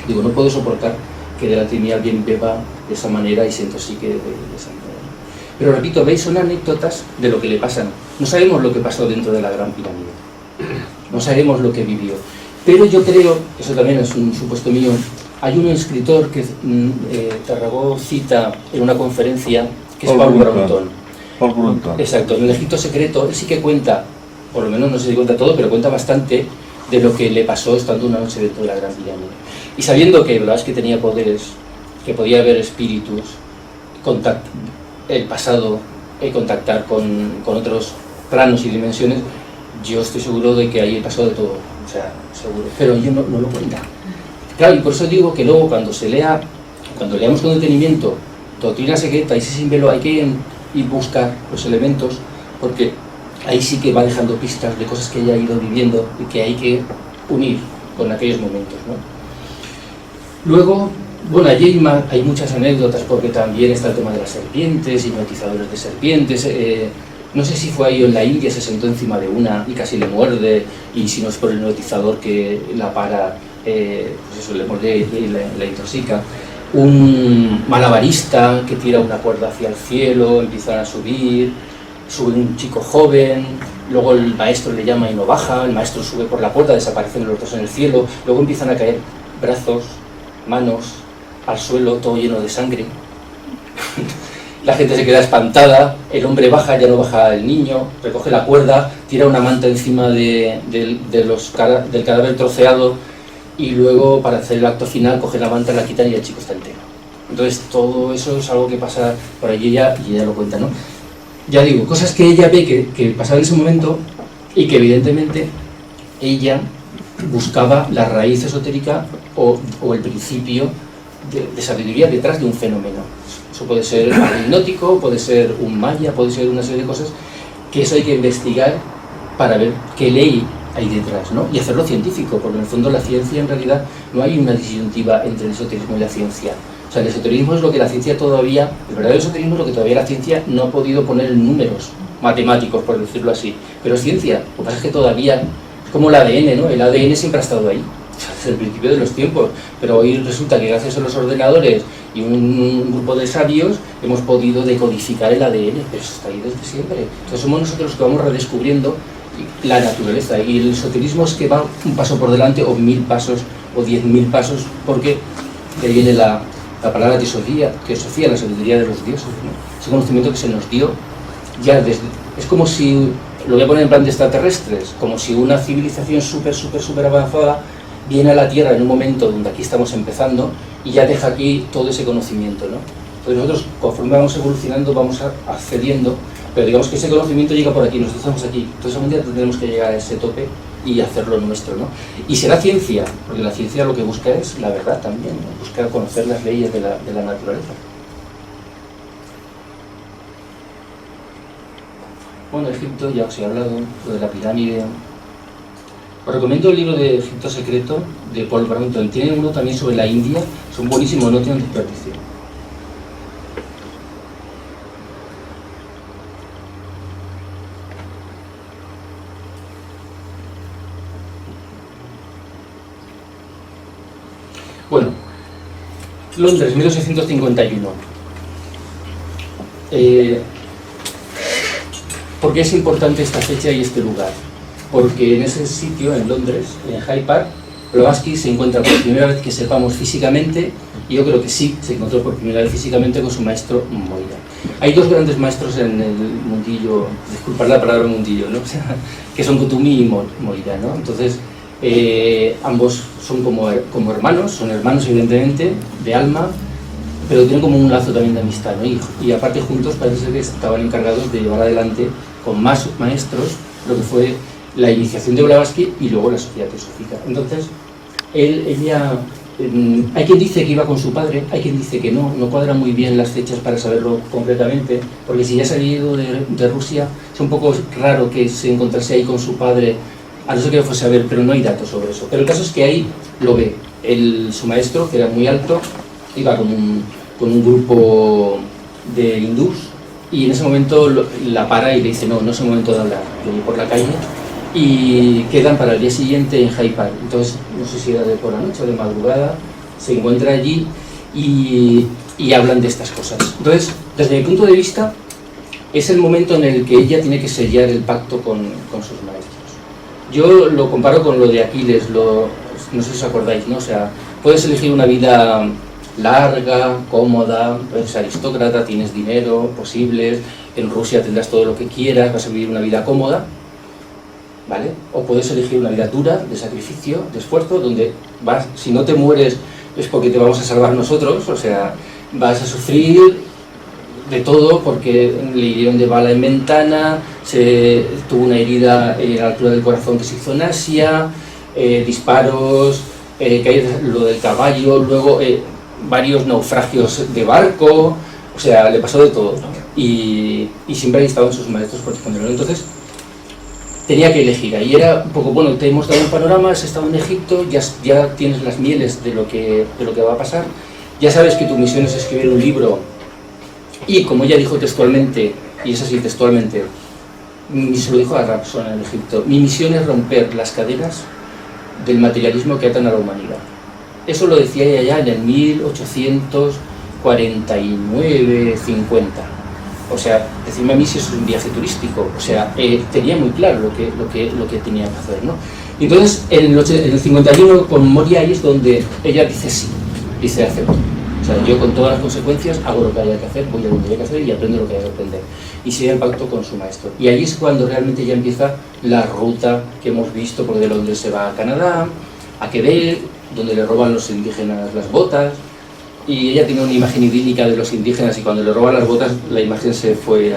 dijo, no puedo soportar que delante de mí alguien beba de esa manera y se intoxique de esa manera. Pero repito, veis, son anécdotas de lo que le pasan. No sabemos lo que pasó dentro de la Gran Pirámide. No sabemos lo que vivió. Pero yo creo, eso también es un supuesto mío, hay un escritor que Tarragó cita en una conferencia, que es Paul Brunton. Paul Brunton. Exacto, en el Egipto secreto, él sí que cuenta, por lo menos no sé si cuenta todo, pero cuenta bastante de lo que le pasó estando una noche dentro de la Gran Pirámide. Y sabiendo que Blas que tenía poderes, que podía haber espíritus, el pasado, contactar con otros planos y dimensiones, yo estoy seguro de que ahí pasó de todo, o sea, seguro. Pero yo no lo cuenta. Claro, y por eso digo que luego cuando leamos con detenimiento Doctrina Secreta y ese sin velo, hay que ir y buscar los elementos, porque ahí sí que va dejando pistas de cosas que ella ha ido viviendo y que hay que unir con aquellos momentos, ¿no? Luego, bueno, allí hay muchas anécdotas, porque también está el tema de las serpientes, hipnotizadores de serpientes. No sé si fue ahí o en la India, se sentó encima de una y casi le muerde, y si no es por el hipnotizador que la para, pues eso, le muerde y la intoxica. Un malabarista que tira una cuerda hacia el cielo, empiezan a sube un chico joven, luego el maestro le llama y no baja, el maestro sube por la puerta, desaparecen los dos en el cielo, luego empiezan a caer brazos, manos, al suelo, todo lleno de sangre. La gente se queda espantada, el hombre baja, ya no baja el niño, recoge la cuerda, tira una manta encima del cadáver troceado, y luego para hacer el acto final coge la manta, la quitan y el chico está entero. Entonces todo eso es algo que pasa por allí y ella lo cuenta, ¿no? Ya digo, cosas que ella ve que pasaban en ese momento y que evidentemente ella buscaba la raíz esotérica o el principio de sabiduría detrás de un fenómeno. Eso puede ser algo hipnótico, puede ser un maya, puede ser una serie de cosas que eso hay que investigar para ver qué ley hay detrás, ¿no? Y hacerlo científico, porque en el fondo la ciencia en realidad no hay una disyuntiva entre el esoterismo y la ciencia. O sea, el esoterismo es lo que la ciencia todavía, el verdadero esoterismo es lo que todavía la ciencia no ha podido poner en números matemáticos, por decirlo así. Pero es ciencia, lo que pasa es que todavía, es como el ADN, ¿no? El ADN siempre ha estado ahí, desde el principio de los tiempos, pero hoy resulta que gracias a los ordenadores y un grupo de sabios hemos podido decodificar el ADN, pero eso está ahí desde siempre. Entonces somos nosotros los que vamos redescubriendo la naturaleza, y el esoterismo es que va un paso por delante, o 1000 pasos, o 10.000 pasos, porque de ahí viene la palabra teosofía, la sabiduría de los dioses, ¿no? Ese conocimiento que se nos dio ya desde... Es como si, lo voy a poner en plan de extraterrestres, como si una civilización súper avanzada viene a la Tierra en un momento donde aquí estamos empezando y ya deja aquí todo ese conocimiento, ¿no? Entonces nosotros, conforme vamos evolucionando, vamos accediendo pero digamos que ese conocimiento llega por aquí, nosotros estamos aquí, entonces algún día tendremos que llegar a ese tope y hacerlo nuestro, ¿no? Y será ciencia, porque la ciencia lo que busca es la verdad también, ¿no? Busca conocer las leyes de la naturaleza. Bueno, Egipto, ya os he hablado, lo de la pirámide. Os recomiendo el libro de Egipto Secreto de Paul Brownton. Tienen uno también sobre la India, son buenísimos, no tienen desperdicio. Bueno, Londres, 1851. ¿Por qué es importante esta fecha y este lugar? Porque en ese sitio, en Londres, en Hyde Park, Blavatsky se encuentra por primera vez que sepamos físicamente, y yo creo que sí, se encontró por primera vez físicamente con su maestro Moira. Hay dos grandes maestros en el mundillo, disculpad la palabra mundillo, ¿no? O sea, que son Kuthumi y Moira, ¿no? Entonces, ambos son como hermanos, son hermanos evidentemente, de alma, pero tienen como un lazo también de amistad, ¿no? Y aparte juntos parece ser que estaban encargados de llevar adelante con más maestros lo que fue la iniciación de Blavatsky y luego la Sociedad Teosófica. Entonces, hay quien dice que iba con su padre, hay quien dice que no cuadra muy bien las fechas para saberlo concretamente, porque si ya se había ido de Rusia, es un poco raro que se encontrase ahí con su padre, a no ser que lo fuese a ver, pero no hay datos sobre eso. Pero el caso es que ahí lo ve, su maestro, que era muy alto, iba con un grupo de hindús, y en ese momento la para y le dice, no es el momento de hablar, de ir por la calle, y quedan para el día siguiente en Hyde Park. Entonces, no sé si era de por la noche o de madrugada, se encuentra allí y hablan de estas cosas. Entonces, desde mi punto de vista, es el momento en el que ella tiene que sellar el pacto con sus maestros. Yo lo comparo con lo de Aquiles, no sé si os acordáis, ¿no? O sea, puedes elegir una vida larga, cómoda, eres aristócrata, tienes dinero, posibles, en Rusia tendrás todo lo que quieras, vas a vivir una vida cómoda, ¿vale? O puedes elegir una vida dura, de sacrificio, de esfuerzo, donde si no te mueres es porque te vamos a salvar nosotros, o sea, vas a sufrir de todo porque le hirieron de bala en ventana, tuvo una herida a la altura del corazón que se hizo en Asia, disparos, lo del caballo, luego varios naufragios de barco, o sea, le pasó de todo, ¿no? Y siempre ahí estaban sus maestros protegiéndolo. Entonces, tenía que elegir, ahí era un poco, bueno, te hemos dado un panorama, has estado en Egipto, ya tienes las mieles de lo que va a pasar, ya sabes que tu misión es escribir un libro, y como ella dijo textualmente, y es así textualmente, se lo dijo a Rapson en Egipto, mi misión es romper las cadenas del materialismo que atan a la humanidad. Eso lo decía ella ya en el 1849, 50. O sea, decirme a mí si es un viaje turístico, o sea, tenía muy claro lo que tenía que hacer, ¿no? Y entonces, en el 51, con Moria, ahí es donde ella dice sí, dice acepto. O sea, yo con todas las consecuencias hago lo que haya que hacer, voy a donde haya que hacer y aprendo lo que haya que aprender. Y sigue el pacto con su maestro. Y ahí es cuando realmente ya empieza la ruta que hemos visto, porque de Londres se va a Canadá, a Quebec, donde le roban los indígenas las botas, y ella tiene una imagen idílica de los indígenas, y cuando le roban las botas la imagen se fue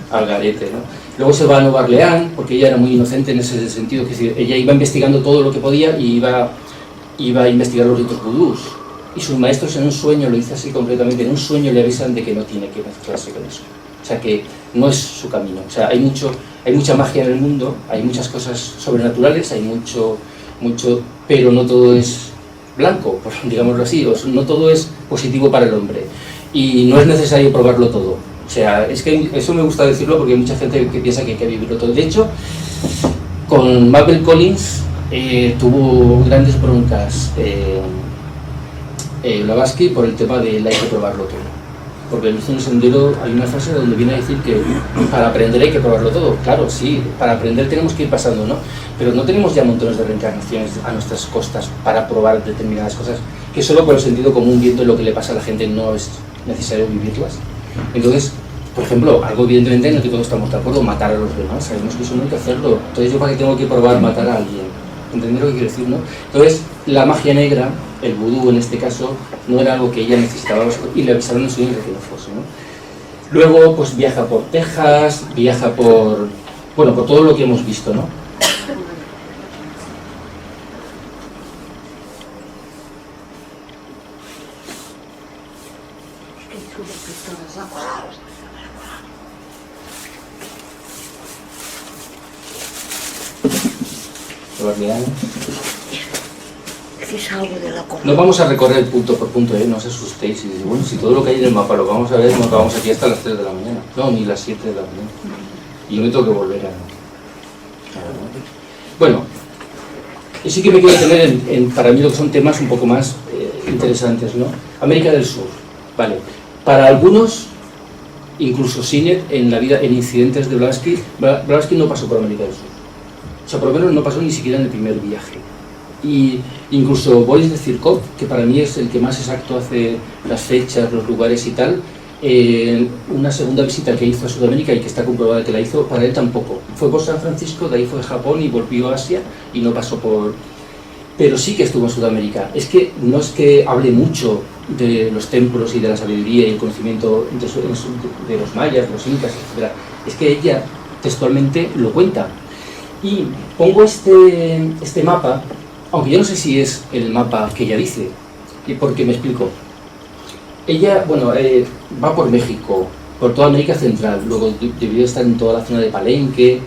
al garete, ¿no? Luego se va a Nueva Orleans, porque ella era muy inocente en ese sentido, que es decir, ella iba investigando todo lo que podía y iba a investigar los ritos vudús, y sus maestros en un sueño, lo dice así completamente, en un sueño le avisan de que no tiene que mezclarse con eso, o sea que no es su camino. O sea, hay mucha magia en el mundo, hay muchas cosas sobrenaturales, hay mucho, pero no todo es blanco, digámoslo así, no todo es positivo para el hombre, y no es necesario probarlo todo. O sea, es que eso me gusta decirlo porque hay mucha gente que piensa que hay que vivirlo todo. De hecho, con Mabel Collins tuvo grandes broncas Blavatsky por el tema de hay que probarlo todo. Porque en el sendero hay una frase donde viene a decir que para aprender hay que probarlo todo. Claro, sí, para aprender tenemos que ir pasando, ¿no? Pero no tenemos ya montones de reencarnaciones a nuestras costas para probar determinadas cosas, que solo por el sentido común, viendo lo que le pasa a la gente, no es necesario vivirlas. Entonces, por ejemplo, algo evidentemente en el que todos estamos de acuerdo, matar a los demás, sabemos que eso no hay que hacerlo. Entonces, ¿yo para qué tengo que probar matar a alguien? ¿Entendés lo que quiero decir, no? Entonces, la magia negra, el vudú en este caso, no era algo que ella necesitaba, y le avisaron en su día que no fuese, ¿no? Luego pues viaja por Texas, viaja por, bueno, por todo lo que hemos visto, ¿no? No vamos a recorrer punto por punto, no os asustéis. Y bueno, si todo lo que hay en el mapa lo vamos a ver, nos vamos aquí hasta las 3 de la mañana. No, ni las 7 de la mañana. Y yo me tengo que volver a... Bueno, y sí que me quiero tener para mí lo que son temas un poco más interesantes, ¿no? América del Sur, vale. Para algunos, incluso Sinet, en la vida, en incidentes de Blavatsky no pasó por América del Sur. O sea, por lo menos no pasó ni siquiera en el primer viaje. Y incluso Boris de Zirkov, que para mí es el que más exacto hace las fechas, los lugares y tal, una segunda visita que hizo a Sudamérica y que está comprobada que la hizo, para él tampoco. Fue por San Francisco, de ahí fue a Japón y volvió a Asia y no pasó por... Pero sí que estuvo en Sudamérica. Es que no es que hable mucho de los templos y de la sabiduría y el conocimiento de los mayas, los incas, etc. Es que ella textualmente lo cuenta. Y pongo este mapa, aunque yo no sé si es el mapa que ella dice, y porque me explico. Ella, bueno, va por México, por toda América Central, luego debió estar en toda la zona de Palenque,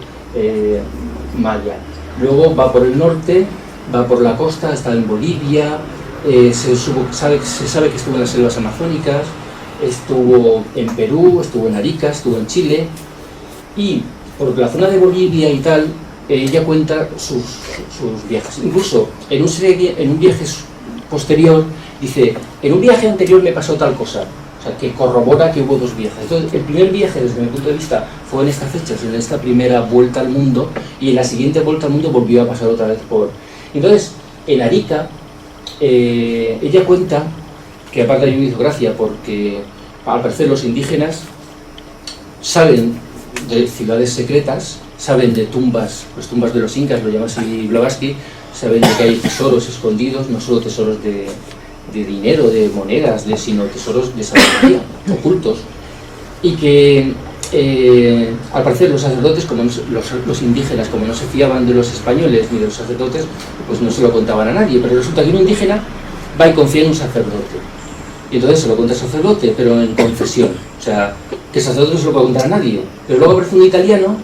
Maya. Luego va por el norte, va por la costa, está en Bolivia, se sabe que estuvo en las selvas amazónicas, estuvo en Perú, estuvo en Arica, estuvo en Chile, y por la zona de Bolivia y tal, ella cuenta sus viajes. Incluso en un viaje posterior dice, en un viaje anterior me pasó tal cosa, o sea, que corrobora que hubo dos viajes. Entonces, el primer viaje, desde mi punto de vista, fue en estas fechas, en esta primera vuelta al mundo, y en la siguiente vuelta al mundo volvió a pasar otra vez por... Entonces, en Arica, ella cuenta, que aparte a mí me hizo gracia, porque al parecer los indígenas saben de ciudades secretas, saben de tumbas, las tumbas de los incas, lo llama así Blavatsky, saben de que hay tesoros escondidos, no solo tesoros de dinero, de monedas, sino tesoros de sabiduría, ocultos, y que al parecer los sacerdotes, como los indígenas, como no se fiaban de los españoles ni de los sacerdotes, pues no se lo contaban a nadie, pero resulta que un indígena va y confía en un sacerdote, y entonces se lo cuenta al sacerdote, pero en confesión, o sea, que el sacerdote no se lo puede contar a nadie, pero luego aparece un italiano,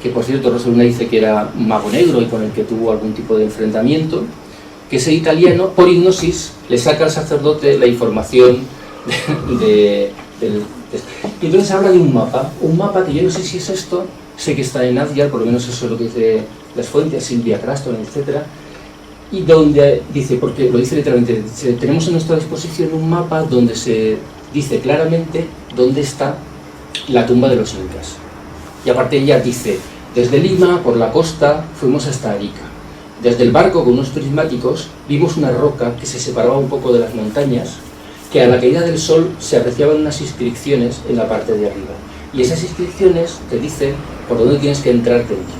que por cierto Rosaluna dice que era un mago negro y con el que tuvo algún tipo de enfrentamiento, que ese italiano, por hipnosis, le saca al sacerdote la información y entonces habla de un mapa que yo no sé si es esto, sé que está en Adyar, por lo menos eso es lo que dice las fuentes, Silvia Craston, etc. Y donde dice, porque lo dice literalmente, tenemos a nuestra disposición un mapa donde se dice claramente dónde está la tumba de los incas. Y aparte ella dice, desde Lima, por la costa, fuimos hasta Arica. Desde el barco con unos prismáticos vimos una roca que se separaba un poco de las montañas, que a la caída del sol se apreciaban unas inscripciones en la parte de arriba. Y esas inscripciones te dicen por dónde tienes que entrar dentro.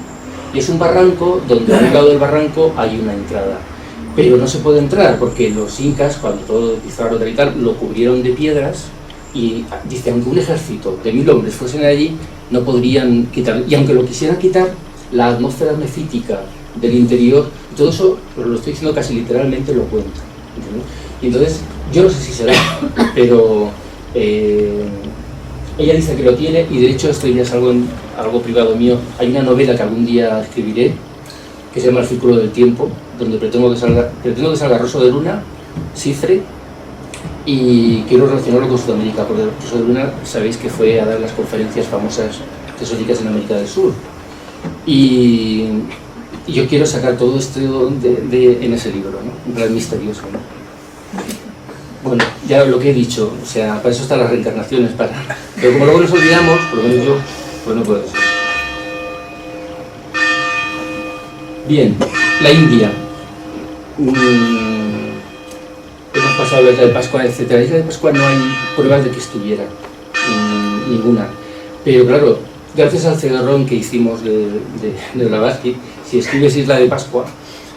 Y es un barranco donde a un lado del barranco hay una entrada. Pero no se puede entrar porque los incas, cuando todo empezó a rodar y tal, lo cubrieron de piedras y dice, aunque un ejército de 1000 hombres fuesen allí, no podrían quitar. Y aunque lo quisieran quitar, la atmósfera mefítica del interior, todo eso, pero lo estoy diciendo casi literalmente, lo cuenta, ¿entiendes? Y entonces, yo no sé si será, pero ella dice que lo tiene, y de hecho esto ya es algo privado mío. Hay una novela que algún día escribiré, que se llama El Círculo del Tiempo, donde pretendo que salga Rosso de Luna, Cifre, y quiero relacionarlo con Sudamérica, porque Rosso de Luna sabéis que fue a dar las conferencias famosas tesóricas en América del Sur. Y yo quiero sacar todo esto en ese libro, ¿no? Un plan misterioso, ¿no? Bueno, ya lo que he dicho, o sea, para eso están las reencarnaciones, pero como luego nos olvidamos, por lo menos yo, pues no puedo ser. Bien, la India. Hemos pasado la isla de Pascua, etc. La isla de Pascua no hay pruebas de que estuviera, ninguna. Pero claro, gracias al CD-ROM que hicimos de Blavatsky, si escribes Isla de Pascua,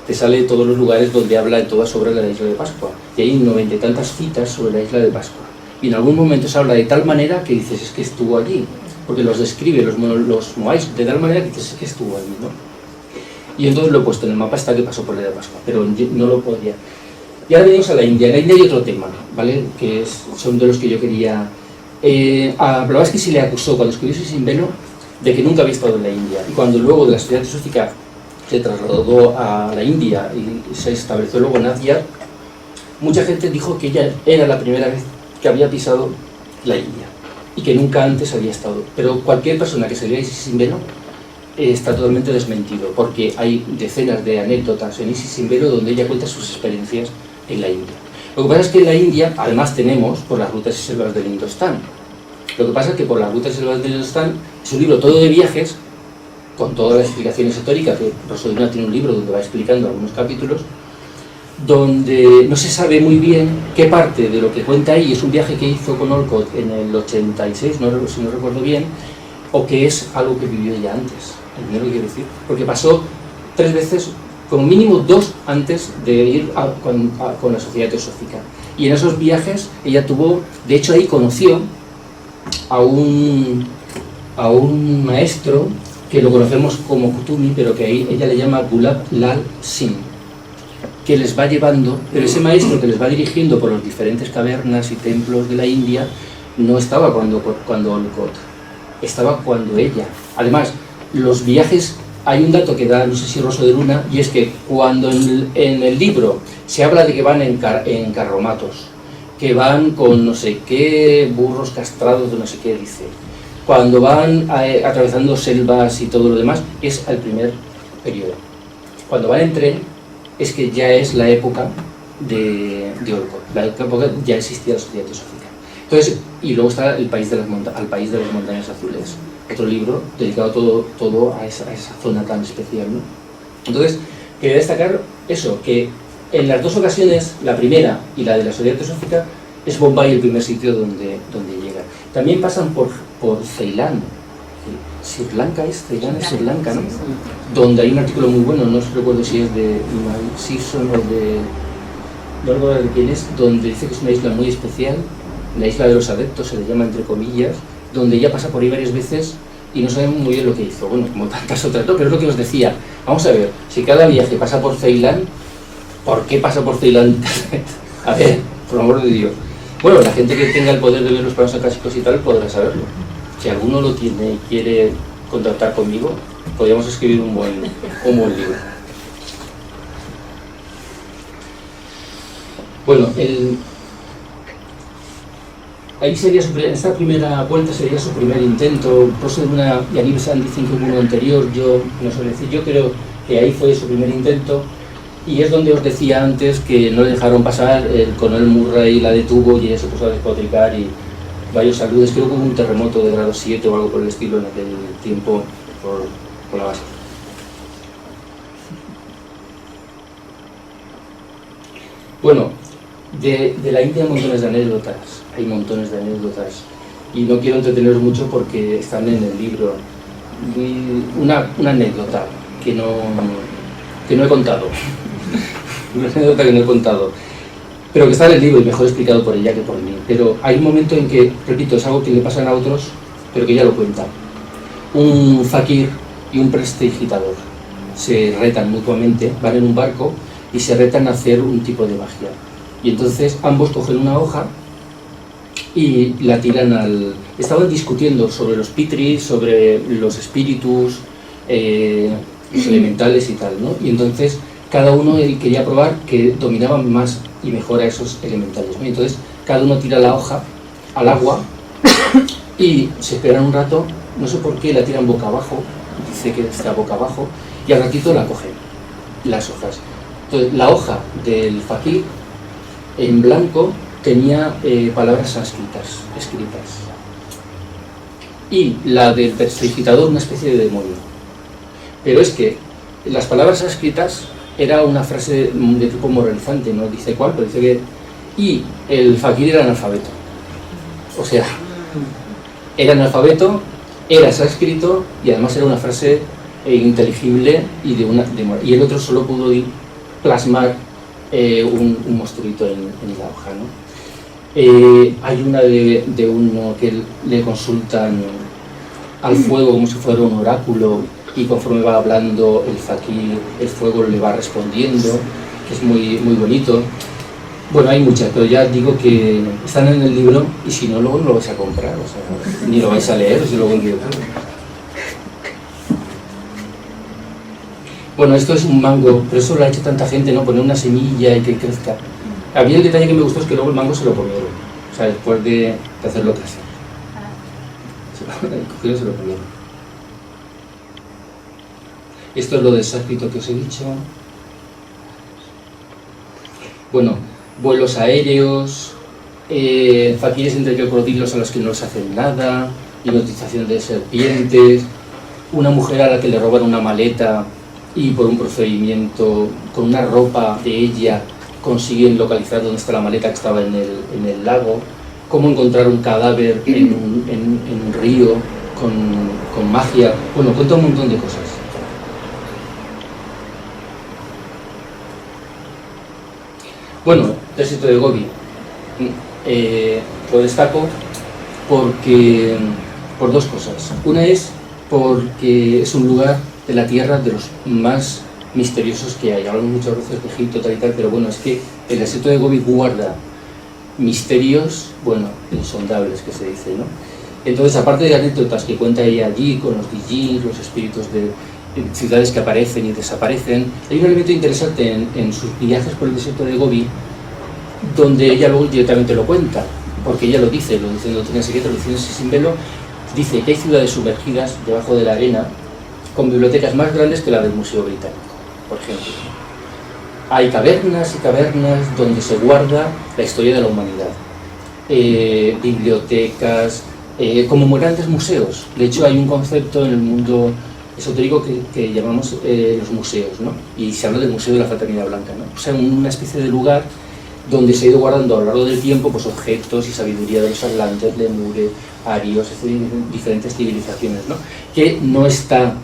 te sale todos los lugares donde habla en todas sobre la isla de Pascua. Y hay 90 y tantas citas sobre la isla de Pascua. y en algún momento se habla de tal manera que dices, es que estuvo allí, porque los describe, los moais, de tal manera que dices, es que estuvo allí, ¿no? Y entonces lo he puesto en el mapa, está que pasó por la de Pascua, pero no lo podía. Y ahora venimos a la India. En la India hay otro tema, ¿vale? Que son de los que yo quería... hablabas que se le acusó, cuando escribió Sin Velo, de que nunca había estado en la India. Y cuando luego de la Sociedad Teosófica se trasladó a la India y se estableció luego en Adyar, mucha gente dijo que ella era la primera vez que había pisado la India y que nunca antes había estado. Pero cualquier persona que se lea Sin Velo está totalmente desmentido, porque hay decenas de anécdotas en Isis Sin Velo donde ella cuenta sus experiencias en la India. Lo que pasa es que en la India, además tenemos por las rutas y selvas del Indostán. Lo que pasa es que por las rutas y selvas del Indostán es un libro todo de viajes, con toda la explicación esotérica, que Rosodina tiene un libro donde va explicando algunos capítulos, donde no se sabe muy bien qué parte de lo que cuenta ahí es un viaje que hizo con Olcott en el 86, si no recuerdo bien, o que es algo que vivió ella antes. ¿Entiendes lo que quiero decir? Porque pasó 3 veces, como mínimo 2 antes de ir con la Sociedad Teosófica. Y en esos viajes ella tuvo, de hecho ahí conoció a un maestro que lo conocemos como Kutumi, pero que ahí ella le llama Gulab Lal Singh, que les va llevando, pero ese maestro que les va dirigiendo por las diferentes cavernas y templos de la India no estaba cuando Olcott, estaba cuando ella. Además, los viajes, hay un dato que da, no sé si Rosso de Luna, y es que cuando en el libro se habla de que van en carromatos, que van con no sé qué burros castrados de no sé qué, dice, cuando van atravesando selvas y todo lo demás, es al primer periodo. Cuando van en tren, es que ya es la época de Olcott, la época ya existía la Sociedad Teosófica. Entonces, y luego está el país de las montañas azules, otro libro dedicado todo a esa zona tan especial, ¿no? Entonces, quería destacar eso, que en las 2 ocasiones, la primera y la de la Sociedad Teosófica, es Bombay el primer sitio donde llega. También pasan por Ceilán, Sri Lanka ¿no? Donde hay un artículo muy bueno, no recuerdo si es de My Season o de... no recuerdo de quién es, donde dice que es una isla muy especial, la isla de los adeptos, se le llama entre comillas, donde ella pasa por ahí varias veces y no sabemos muy bien lo que hizo, bueno, como tantas otras, pero es lo que os decía. Vamos a ver, si cada viaje pasa por Ceilán, ¿por qué pasa por Ceilán? A ver, por amor de Dios. Bueno, la gente que tenga el poder de ver los planos acásicos y tal podrá saberlo. Si alguno lo tiene y quiere contactar conmigo, podríamos escribir un buen libro. Bueno, ahí sería esta primera vuelta sería su primer intento. Rosso de Luna y Anibal San dicen que hubo uno anterior, yo no sé decir, yo creo que ahí fue su primer intento, y es donde os decía antes que no le dejaron pasar, el coronel Murray la detuvo y ella se puso a despotricar y varios saludes. Creo que hubo un terremoto de grado 7 o algo por el estilo en aquel tiempo por la base. Bueno, de la India hay montones de anécdotas, y no quiero entreteneros mucho porque están en el libro. Una anécdota que no he contado, pero que está en el libro y mejor explicado por ella que por mí. Pero hay un momento en que, repito, es algo que le pasan a otros, pero que ella lo cuenta. Un fakir y un prestidigitador se retan mutuamente, van en un barco y se retan a hacer un tipo de magia. Y entonces ambos cogen una hoja y la tiran Estaban discutiendo sobre los pitris, sobre los espíritus, los elementales y tal, ¿no? Y entonces cada uno quería probar que dominaban más y mejor a esos elementales, ¿no? Y entonces cada uno tira la hoja al agua y se esperan un rato, no sé por qué la tiran boca abajo, dice que está boca abajo, y al ratito la cogen, las hojas. Entonces la hoja del fakir en blanco tenía palabras sánscritas escritas, y la del prestidigitador una especie de demonio. Pero es que las palabras sánscritas era una frase de tipo moralizante, no dice cuál, pero dice que... Y el fakir era analfabeto. O sea, era analfabeto, era sánscrito y además era una frase inteligible y el otro solo pudo plasmar un monstruito en la hoja, ¿no? Hay una de uno que le consultan al fuego como si fuera un oráculo, y conforme va hablando el fakir, el fuego le va respondiendo, que es muy, muy bonito. Bueno, hay muchas, pero ya digo que están en el libro, y si no, luego no lo vais a comprar, o sea, ni lo vais a leer, si luego el libro. Bueno, esto es un mango, pero eso lo ha hecho tanta gente, ¿no? Poner una semilla y que crezca. A mí el detalle que me gustó es que luego el mango se lo comieron, o sea, después de hacerlo casi. El cogieron y se lo comieron. Esto es lo del sánscrito que os he dicho. Bueno, vuelos aéreos, fakires entre crocodilos a los que no les hacen nada, hipnotización de serpientes, una mujer a la que le roban una maleta y por un procedimiento con una ropa de ella consiguen localizar dónde está la maleta que estaba en el lago, cómo encontrar un cadáver en un río con magia. Bueno, cuenta un montón de cosas. Bueno, el desierto de Gobi lo destaco por dos cosas. Una es porque es un lugar de la tierra de los más misteriosos que hay. Hablamos muchas veces de Egipto, tal y tal, pero bueno, es que el desierto de Gobi guarda misterios, bueno, insondables, que se dice, ¿no? Entonces, aparte de anécdotas que cuenta ella allí con los Dijins, los espíritus de ciudades que aparecen y desaparecen, hay un elemento interesante en sus viajes por el desierto de Gobi, donde ella luego directamente lo cuenta, porque ella lo dice, no tiene secreto, lo dice sin velo. Dice que hay ciudades sumergidas debajo de la arena con bibliotecas más grandes que la del Museo Británico, por ejemplo. Hay cavernas y cavernas donde se guarda la historia de la humanidad, bibliotecas, como muy grandes museos. De hecho, hay un concepto en el mundo esotérico que llamamos los museos, ¿no? Y se habla del Museo de la Fraternidad Blanca, ¿no? O sea, una especie de lugar donde se ha ido guardando a lo largo del tiempo pues, objetos y sabiduría de los atlantes, lemures, arios, diferentes civilizaciones, ¿no? Que no está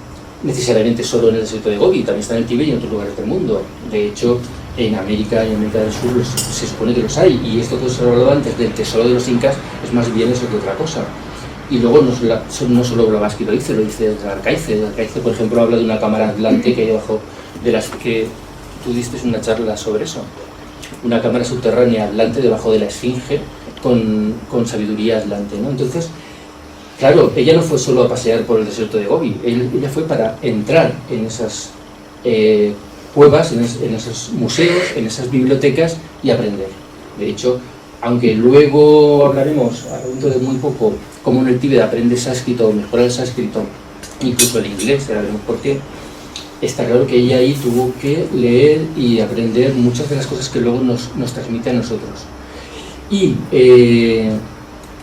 necesariamente solo en el desierto de Gobi, también está en el Tíbet y en otros lugares del mundo. De hecho, en América y América del Sur se supone que los hay, y esto que os he hablado antes del tesoro de los incas es más bien eso que otra cosa. Y luego no solo Blavatsky lo dice Arcaice. Arcaice, por ejemplo, habla de una cámara atlante que hay debajo de las que tú diste una charla sobre eso. Una cámara subterránea atlante debajo de la esfinge con sabiduría atlante, ¿no? Entonces, claro, ella no fue solo a pasear por el desierto de Gobi, ella fue para entrar en esas cuevas, en esos museos, en esas bibliotecas y aprender. De hecho, aunque luego hablaremos, dentro de muy poco, cómo en el Tíbet aprende sánscrito, mejora el sánscrito, incluso el inglés, ya veremos por qué. Está claro que ella ahí tuvo que leer y aprender muchas de las cosas que luego nos transmite a nosotros. Y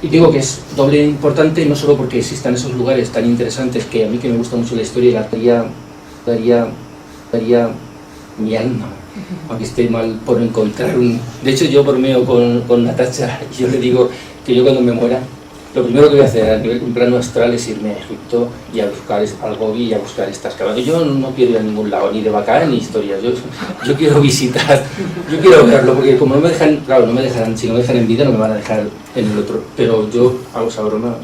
digo que es doble importante, no solo porque existan esos lugares tan interesantes, que a mí que me gusta mucho la historia, daría mi alma, aunque esté mal por encontrar un... De hecho, yo bromeo con Natacha, y yo le digo que yo cuando me muera, lo primero que voy a hacer a nivel un plano astral es irme a Egipto y a buscar al Gobi y a buscar estas cavernas. Yo no quiero ir a ningún lado, ni de Bacán ni historias. Yo quiero visitar, yo quiero verlo, porque como no me dejan, claro, no me dejarán, si no me dejan en vida no me van a dejar en el otro, pero yo hago esa broma.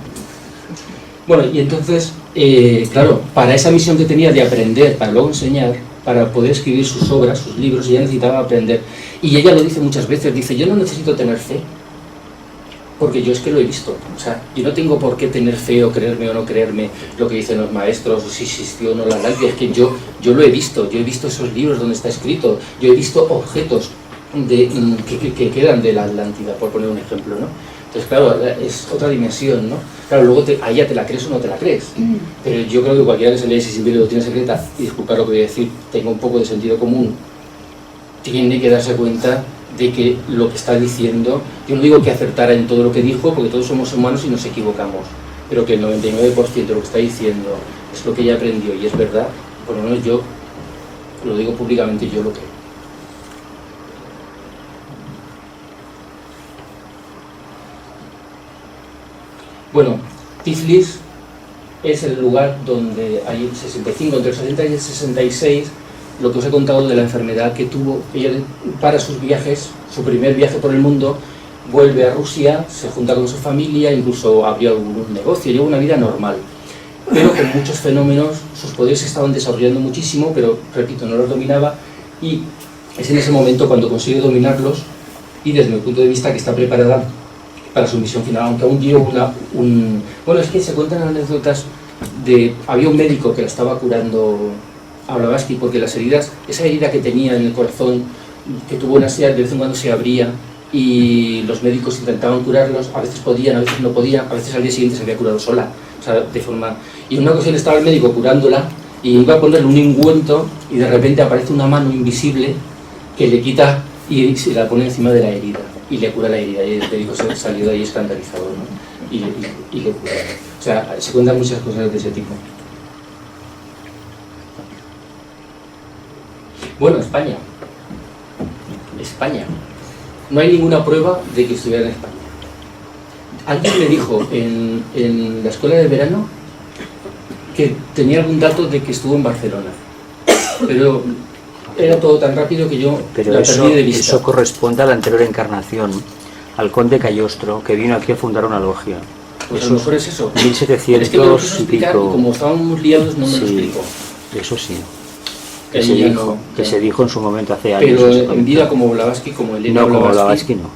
Bueno, y entonces, claro, para esa misión que tenía de aprender, para luego enseñar, para poder escribir sus obras, sus libros, ella necesitaba aprender. Y ella lo dice muchas veces, dice, yo no necesito tener fe, porque yo es que lo he visto. O sea, yo no tengo por qué tener fe o creerme o no creerme lo que dicen los maestros, o si existió o no la Atlántida, es que yo lo he visto esos libros donde está escrito, yo he visto objetos que quedan de la Atlántida, por poner un ejemplo, ¿no? Entonces, claro, es otra dimensión, ¿no? Claro, luego ahí ya te la crees o no te la crees. Pero yo creo que cualquiera que se lea ese libro lo tiene secreta, y disculpad lo que voy a decir, tenga un poco de sentido común, tiene que darse cuenta de que lo que está diciendo, yo no digo que acertara en todo lo que dijo, porque todos somos humanos y nos equivocamos, pero que el 99% de lo que está diciendo es lo que ella aprendió y es verdad, por lo menos yo lo digo públicamente, yo lo creo. Bueno, Tiflis es el lugar donde hay 65, entre el 60 y el 66, lo que os he contado de la enfermedad que tuvo ella para sus viajes, su primer viaje por el mundo, vuelve a Rusia, se junta con su familia, incluso abrió algún negocio, lleva una vida normal, pero con muchos fenómenos. Sus poderes se estaban desarrollando muchísimo, pero, repito, no los dominaba, y es en ese momento cuando consigue dominarlos, y desde mi punto de vista que está preparada para su misión final, aunque aún dio bueno, es que se cuentan anécdotas de... Había un médico que la estaba curando a Blavatsky, porque las heridas, esa herida que tenía en el corazón, que tuvo una serie, de vez en cuando se abría, y los médicos intentaban curarlos, a veces podían, a veces no podían, a veces al día siguiente se había curado sola, o sea, de forma... Y en una ocasión estaba el médico curándola, y iba a ponerle un ungüento, y de repente aparece una mano invisible que le quita y se la pone encima de la herida, y le cura la herida, y el médico se salió de ahí escandalizado, ¿no? Y le cura. O sea, se cuentan muchas cosas de ese tipo. Bueno, España. No hay ninguna prueba de que estuviera en España. Alguien me dijo en la escuela de verano que tenía algún dato de que estuvo en Barcelona, pero era todo tan rápido que yo la perdí de vista. Eso corresponde a la anterior encarnación, al conde Callostro, que vino aquí a fundar una logia. Pues a lo mejor es eso. 1700 es que me lo quiso explicar, y como estábamos liados no me lo explicó. Eso sí. Que se dijo en su momento hace años. Pero en vida como Blavatsky, como Elena Blavatsky. No, como Blavatsky no.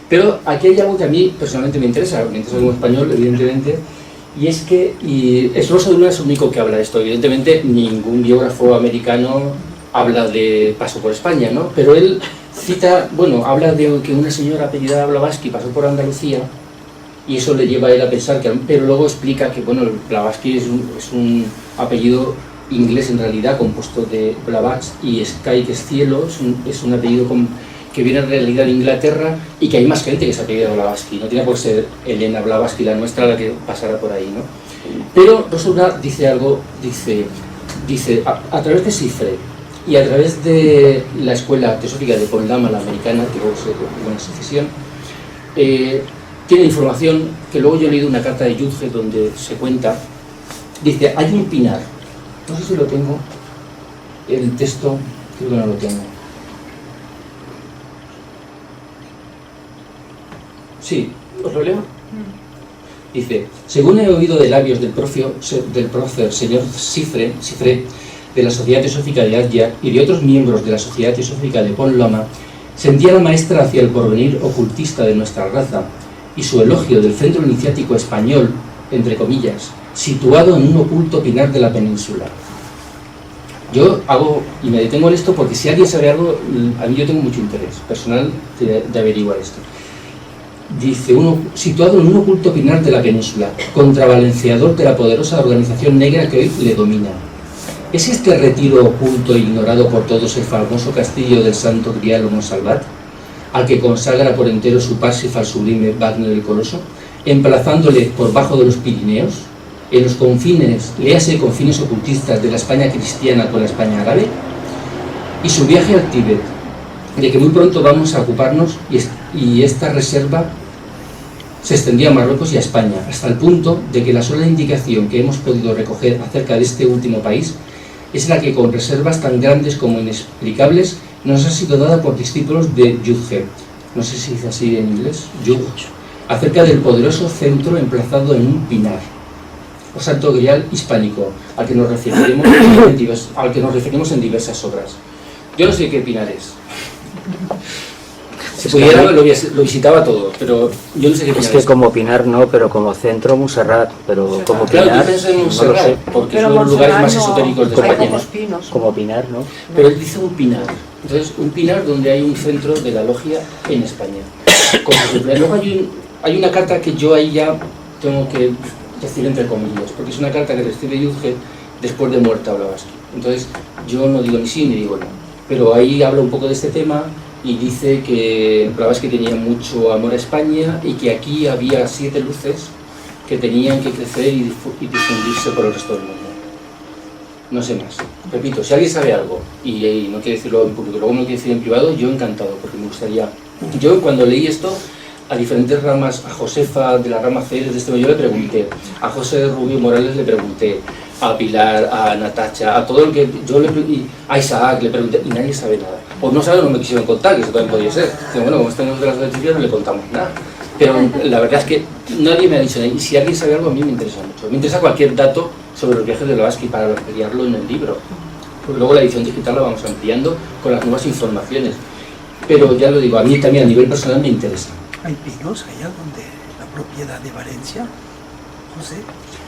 Pero aquí hay algo que a mí personalmente me interesa como español, evidentemente, y es que, y Rosa no es el único que habla de esto, evidentemente ningún biógrafo americano habla de paso por España, ¿no? Pero él cita, bueno, habla de que una señora apellidada Blavatsky pasó por Andalucía, y eso le lleva a él a pensar que, pero luego explica que, bueno, Blavatsky es un apellido inglés en realidad, compuesto de Blavatsky y Sky, que es cielo, es un apellido que viene en realidad de Inglaterra, y que hay más gente que se apellida Blavatsky, no tiene por ser Elena Blavatsky la nuestra la que pasara por ahí, ¿no? Pero Rosa dice algo, dice a través de Cifre y a través de la escuela teosófica de Pondama, la americana, que luego se tuvo en secesión, tiene información que luego yo he leído una carta de Yudge donde se cuenta, dice, hay un pinar, no sé si lo tengo, el texto, creo que no lo tengo. Sí, ¿os lo leo? Dice, según he oído de labios del prócer señor Cifre, de la Sociedad Teosófica de Adya y de otros miembros de la Sociedad Teosófica de Pon Lama, sentía la maestra hacia el porvenir ocultista de nuestra raza y su elogio del centro iniciático español, entre comillas, situado en un oculto pinar de la península. Yo hago, y me detengo en esto porque si alguien sabe algo, a mí yo tengo mucho interés personal de averiguar esto. Dice, situado en un oculto pinar de la península, contrabalanceador de la poderosa organización negra que hoy le domina. ¿Es este retiro oculto e ignorado por todos el famoso castillo del Santo Grial o Monsalvat, al que consagra por entero su Parsifal sublime Wagner el Coloso, emplazándole por bajo de los Pirineos, en los confines, léase confines ocultistas de la España cristiana con la España árabe? Y su viaje al Tíbet, de que muy pronto vamos a ocuparnos, y esta reserva se extendía a Marruecos y a España, hasta el punto de que la sola indicación que hemos podido recoger acerca de este último país es la que, con reservas tan grandes como inexplicables, nos ha sido dada por discípulos de Yudge, no sé si dice así en inglés, Yudge, acerca del poderoso centro emplazado en un pinar, o Santo Grial hispánico, al que nos referiremos en diversas obras. Yo no sé qué pinar es. Si pudiera lo visitaba todo, pero yo no sé qué pinar es. Es que como pinar no, pero como centro Montserrat, pero como pinar, claro, tú piensas en Montserrat, no lo sé, porque es uno de los lugares más esotéricos de España, ¿no? Como pinar, ¿no? Pero él dice un pinar. Entonces, un pinar donde hay un centro de la logia en España. Luego hay una carta que yo ahí ya tengo que decir entre comillas, porque es una carta que recibe Yudge después de muerta Blavatsky. Entonces, yo no digo ni sí ni digo no. Pero ahí habla un poco de este tema y dice que Blavatsky tenía mucho amor a España y que aquí había 7 luces que tenían que crecer y difundirse por el resto del mundo. No sé más. Repito, si alguien sabe algo y no quiere decirlo en público, luego me lo quiere decir en privado, yo encantado, porque me gustaría... Yo cuando leí esto, a diferentes ramas, a Josefa de la rama C de este yo le pregunté, a José Rubio Morales le pregunté, a Pilar, a Natacha, a todo el que yo le pregunté, a Isaac le pregunté, y nadie sabe nada. o no saben o no me quisieron contar, que eso también podía ser. Pero bueno, como estamos de las noticias no le contamos nada. Pero la verdad es que nadie me ha dicho nada, y si alguien sabe algo a mí me interesa mucho. Me interesa cualquier dato sobre los viajes de Blavatsky para ampliarlo en el libro. Porque luego la edición digital la vamos ampliando con las nuevas informaciones. Pero ya lo digo, a mí también a nivel personal me interesa. ¿Hay pinos allá donde la propiedad de Valencia, José?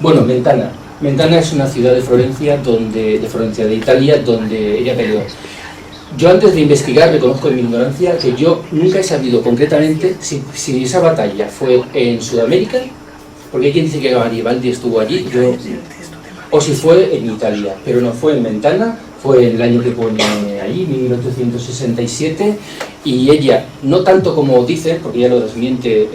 Bueno, Mentana. Mentana es una ciudad de Florencia, de Italia, donde ella peleó. Yo antes de investigar, reconozco en mi ignorancia que yo nunca he sabido concretamente si esa batalla fue en Sudamérica, porque hay quien dice que Garibaldi estuvo allí, o si fue en Italia, pero no, fue en Mentana, fue en el año que pone allí, 1867, y ella, no tanto como dice, porque ella lo desmiente,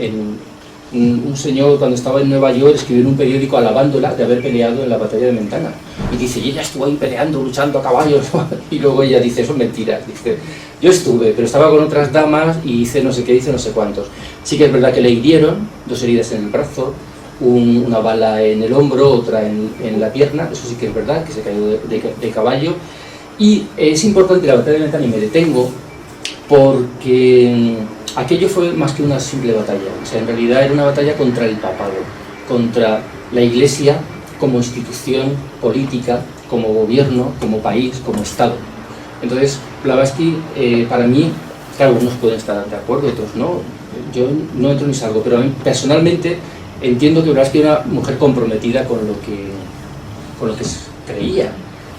un señor cuando estaba en Nueva York escribió en un periódico alabándola de haber peleado en la batalla de Mentana, y dice, y ella estuvo ahí peleando, luchando a caballos, y luego ella dice, eso es mentira, dice, yo estuve, pero estaba con otras damas y hice no sé qué, hice no sé cuántos. Sí que es verdad que le hirieron, 2 heridas en el brazo, una bala en el hombro, otra en la pierna, eso sí que es verdad, que se cayó de caballo. Y es importante la batalla de Mentana, y me detengo, porque aquello fue más que una simple batalla. O sea, en realidad era una batalla contra el papado, contra la Iglesia como institución política, como gobierno, como país, como Estado. Entonces, Blavatsky, para mí, claro, unos pueden estar de acuerdo, otros no. Yo no entro ni salgo, pero a mí, personalmente, entiendo que Blavatsky era una mujer comprometida con lo que creía.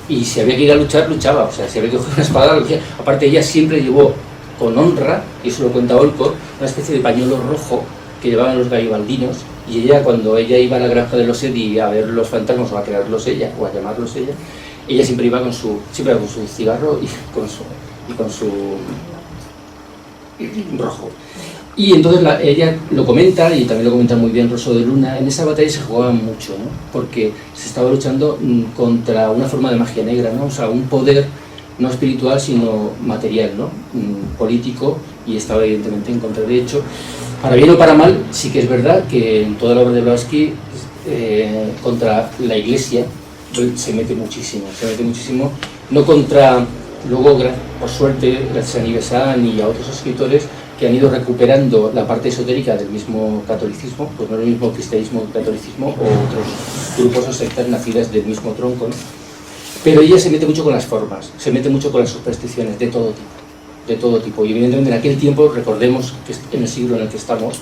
Y si había que ir a luchar, luchaba. O sea, si había que coger una espada, lo hacía. Aparte, ella siempre llevó con honra, y eso lo cuenta Olcott, una especie de pañuelo rojo que llevaban los garibaldinos, y ella, cuando ella iba a la granja de los Eddy a ver los fantasmas, o a crearlos ella, o a llamarlos ella siempre iba con su cigarro y con su rojo. Y entonces ella lo comenta, y también lo comenta muy bien Rosso de Luna, en esa batalla se jugaba mucho, ¿no? Porque se estaba luchando contra una forma de magia negra, ¿no? O sea, un poder no espiritual, sino material, ¿no? Político, y estaba evidentemente en contra. De hecho, para bien o para mal, sí que es verdad que en toda la obra de Blavatsky, contra la Iglesia, se mete muchísimo, no contra, luego, por suerte, gracias a Nivesan y a otros escritores, que han ido recuperando la parte esotérica del mismo catolicismo, pues no es el mismo cristianismo que el catolicismo, o otros grupos o sectas nacidas del mismo tronco, ¿no? Pero ella se mete mucho con las formas, se mete mucho con las supersticiones de todo tipo, y evidentemente en aquel tiempo, recordemos que en el siglo en el que estamos,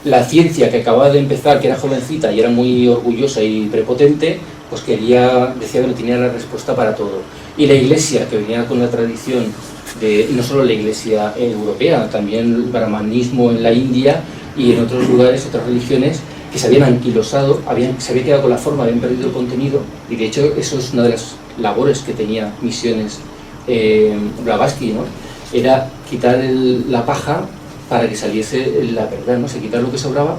la ciencia que acababa de empezar, que era jovencita y era muy orgullosa y prepotente, pues decía que no tenía la respuesta para todo. Y la Iglesia, que venía con la tradición de, no solo la Iglesia europea, también el brahmanismo en la India y en otros lugares, otras religiones, que se habían anquilosado, se había quedado con la forma, habían perdido el contenido, y de hecho eso es una de las labores que tenía Misiones Blavatsky, ¿no? Era quitar la paja para que saliese la verdad, ¿no? Se quitar lo que sobraba.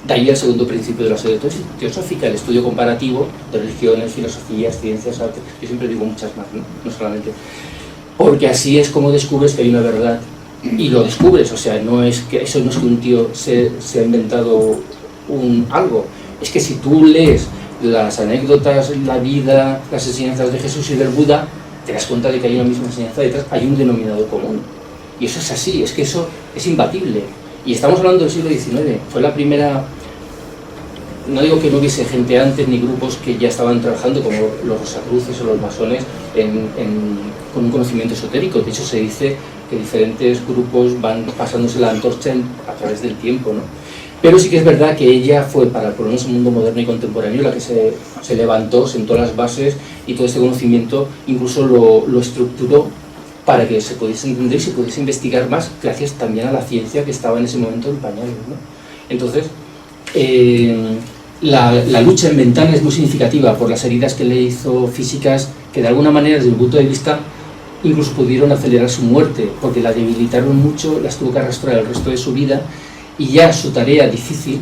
De ahí el segundo principio de la sociedad teosófica, el estudio comparativo de religiones, filosofías, ciencias, artes. Yo siempre digo muchas más, no solamente. Porque así es como descubres que hay una verdad, y lo descubres. O sea, no es que un tío se ha inventado algo. Es que si tú lees las anécdotas, la vida, las enseñanzas de Jesús y del Buda, te das cuenta de que hay una misma enseñanza detrás, hay un denominador común. Y eso es así, es que eso es imbatible. Y estamos hablando del siglo XIX, fue la primera. No digo que no hubiese gente antes, ni grupos que ya estaban trabajando, como los Rosacruces o los masones, con un conocimiento esotérico. De hecho, se dice que diferentes grupos van pasándose la antorcha a través del tiempo, ¿no? Pero sí que es verdad que ella fue, para por lo menos el mundo moderno y contemporáneo, la que se levantó, sentó las bases, y todo este conocimiento incluso lo estructuró para que se pudiese entender y se pudiese investigar más, gracias también a la ciencia que estaba en ese momento en pañales, ¿no? Entonces, la lucha en Mentana es muy significativa por las heridas que le hizo físicas, que de alguna manera, desde mi punto de vista, incluso pudieron acelerar su muerte, porque la debilitaron mucho, las tuvo que arrastrar el resto de su vida, y ya su tarea difícil,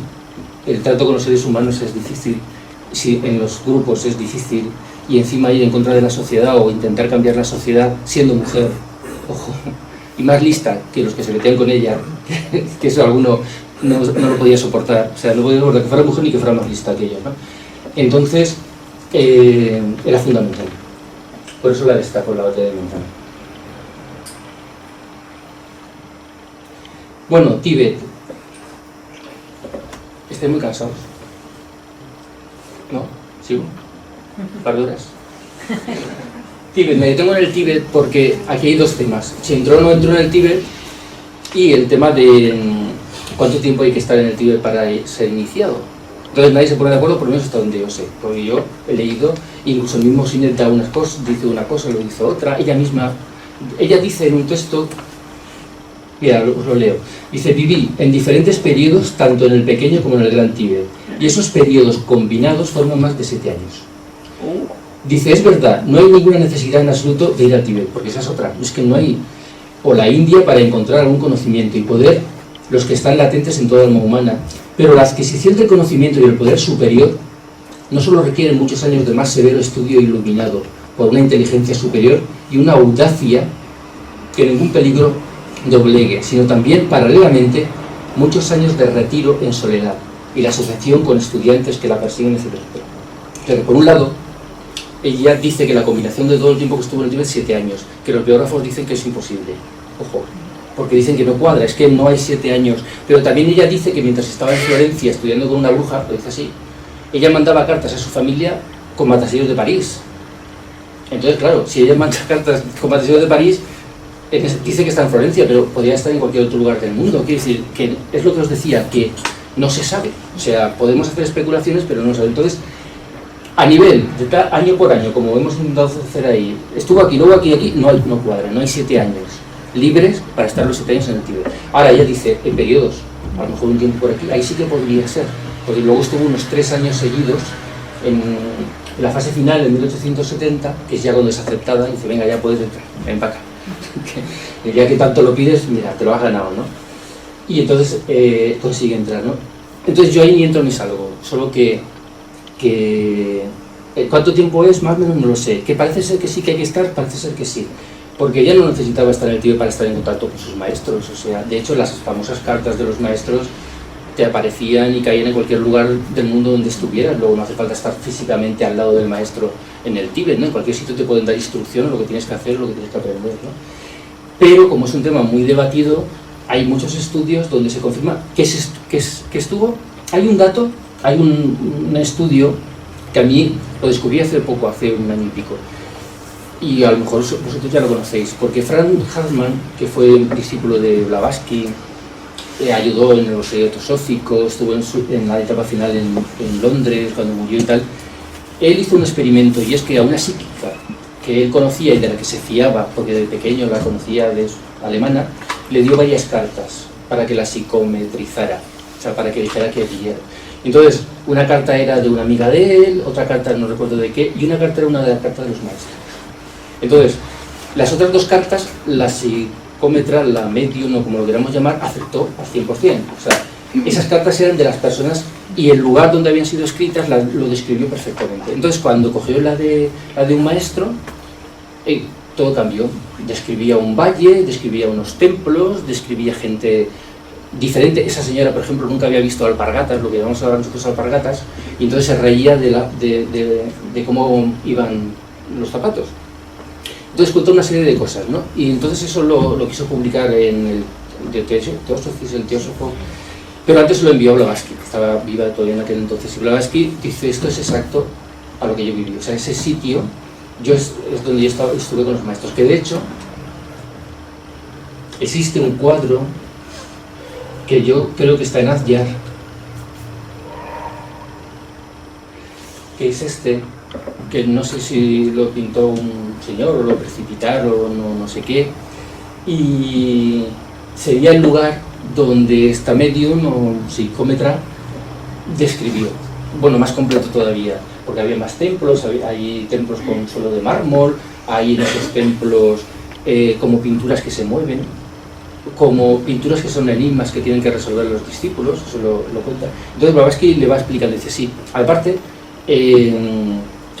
el trato con los seres humanos es difícil, si en los grupos es difícil, y encima ir en contra de la sociedad o intentar cambiar la sociedad siendo mujer, ojo, y más lista que los que se metían con ella, que eso alguno no lo podía soportar. O sea, no podía soportar que fuera mujer ni que fuera más lista que ella, ¿no? Entonces, era fundamental. Por eso la destaco, la batalla de Mentana. Bueno, Tíbet. Estoy muy cansado. ¿No? ¿Sigo? ¿Un par de horas? Tíbet, me detengo en el Tíbet porque aquí hay dos temas. Si entró o no entró en el Tíbet y el tema de cuánto tiempo hay que estar en el Tíbet para ser iniciado. Entonces nadie se pone de acuerdo, por lo menos hasta donde yo sé. Porque yo he leído, incluso el mismo Sinet da unas cosas, dice una cosa, lo dice otra. Ella misma, ella dice en un texto, mira, os lo leo. Dice, viví en diferentes periodos, tanto en el pequeño como en el gran Tíbet. Y esos periodos combinados forman más de 7 años. Dice, es verdad, no hay ninguna necesidad en absoluto de ir al Tíbet, porque esa es otra. Es que no hay, o la India para encontrar algún conocimiento y poder, los que están latentes en toda alma humana. Pero la adquisición del conocimiento y el poder superior no solo requieren muchos años de más severo estudio iluminado por una inteligencia superior y una audacia que ningún peligro doblegue, sino también, paralelamente, muchos años de retiro en soledad y la asociación con estudiantes que la persiguen, etc. Pero por un lado, ella dice que la combinación de todo el tiempo que estuvo en el Tíbet, 7 años, que los biógrafos dicen que es imposible. Ojo, porque dicen que no cuadra, es que no hay 7 años. Pero también ella dice que mientras estaba en Florencia estudiando con una bruja, lo dice así, ella mandaba cartas a su familia con matasellos de París. Entonces, claro, si ella manda cartas con matasellos de París, dice que está en Florencia, pero podría estar en cualquier otro lugar del mundo. Quiere decir, que es lo que os decía, que no se sabe. O sea, podemos hacer especulaciones, pero no se sabe. Entonces, a nivel de año por año, como hemos intentado hacer ahí, estuvo aquí, luego aquí, no cuadra, no hay 7 años libres para estar los 7 años en el Tíbet. Ahora ella dice, en periodos, a lo mejor un tiempo por aquí, ahí sí que podría ser, porque luego estuvo unos 3 años seguidos en la fase final, en 1870, que es ya cuando es aceptada, y dice, venga, ya puedes entrar, ven para acá. Ya que tanto lo pides, mira, te lo has ganado, ¿no? Y entonces consigue entrar, ¿no? Entonces yo ahí ni entro ni salgo, solo que ¿cuánto tiempo es? Más o menos no lo sé. Que parece ser que sí que hay que estar, parece ser que sí. Porque ella no necesitaba estar en el Tíbet para estar en contacto con sus maestros. O sea, de hecho, las famosas cartas de los maestros te aparecían y caían en cualquier lugar del mundo donde estuvieras. Luego no hace falta estar físicamente al lado del maestro en el Tíbet, ¿no? En cualquier sitio te pueden dar instrucciones, lo que tienes que hacer, lo que tienes que aprender, ¿no? Pero como es un tema muy debatido, hay muchos estudios donde se confirma que estuvo. Hay un dato, hay un estudio que a mí lo descubrí hace poco, hace un año y pico, y a lo mejor vosotros ya lo conocéis, porque Franz Hartmann, que fue discípulo de Blavatsky, ayudó en los teosóficos, estuvo en la etapa final en Londres cuando murió y tal. Él hizo un experimento, y es que a una psíquica que él conocía y de la que se fiaba, porque de pequeño la conocía de alemana, le dio varias cartas para que la psicometrizara, o sea, para que dijera que viera. Entonces, una carta era de una amiga de él, otra carta no recuerdo de qué, y una carta era una de las cartas de los maestros. Entonces, las otras 2 cartas, la psicómetra, la medium o como lo queramos llamar, aceptó al 100%. O sea, esas cartas eran de las personas y el lugar donde habían sido escritas lo describió perfectamente. Entonces, cuando cogió la de un maestro, todo cambió. Describía un valle, describía unos templos, describía gente diferente. Esa señora, por ejemplo, nunca había visto alpargatas, lo que llamamos ahora nosotros alpargatas, y entonces se reía de cómo iban los zapatos. Entonces contó una serie de cosas, ¿no? Y entonces eso lo quiso publicar en el Teósofo, pero antes lo envió a Blavatsky, que estaba viva todavía en aquel entonces, y Blavatsky dice, esto es exacto a lo que yo viví. O sea, ese sitio es donde yo estuve con los maestros, que de hecho existe un cuadro que yo creo que está en Adyar, que es este, que no sé si lo pintó un señor o lo precipitaron o no sé qué, y sería el lugar donde esta medium o psicómetra describió, bueno, más completo todavía, porque había más templos, hay templos con suelo de mármol, hay en esos templos como pinturas que se mueven, como pinturas que son enigmas que tienen que resolver los discípulos, eso lo cuenta. Entonces Blavatsky le va explicando, dice, sí, aparte,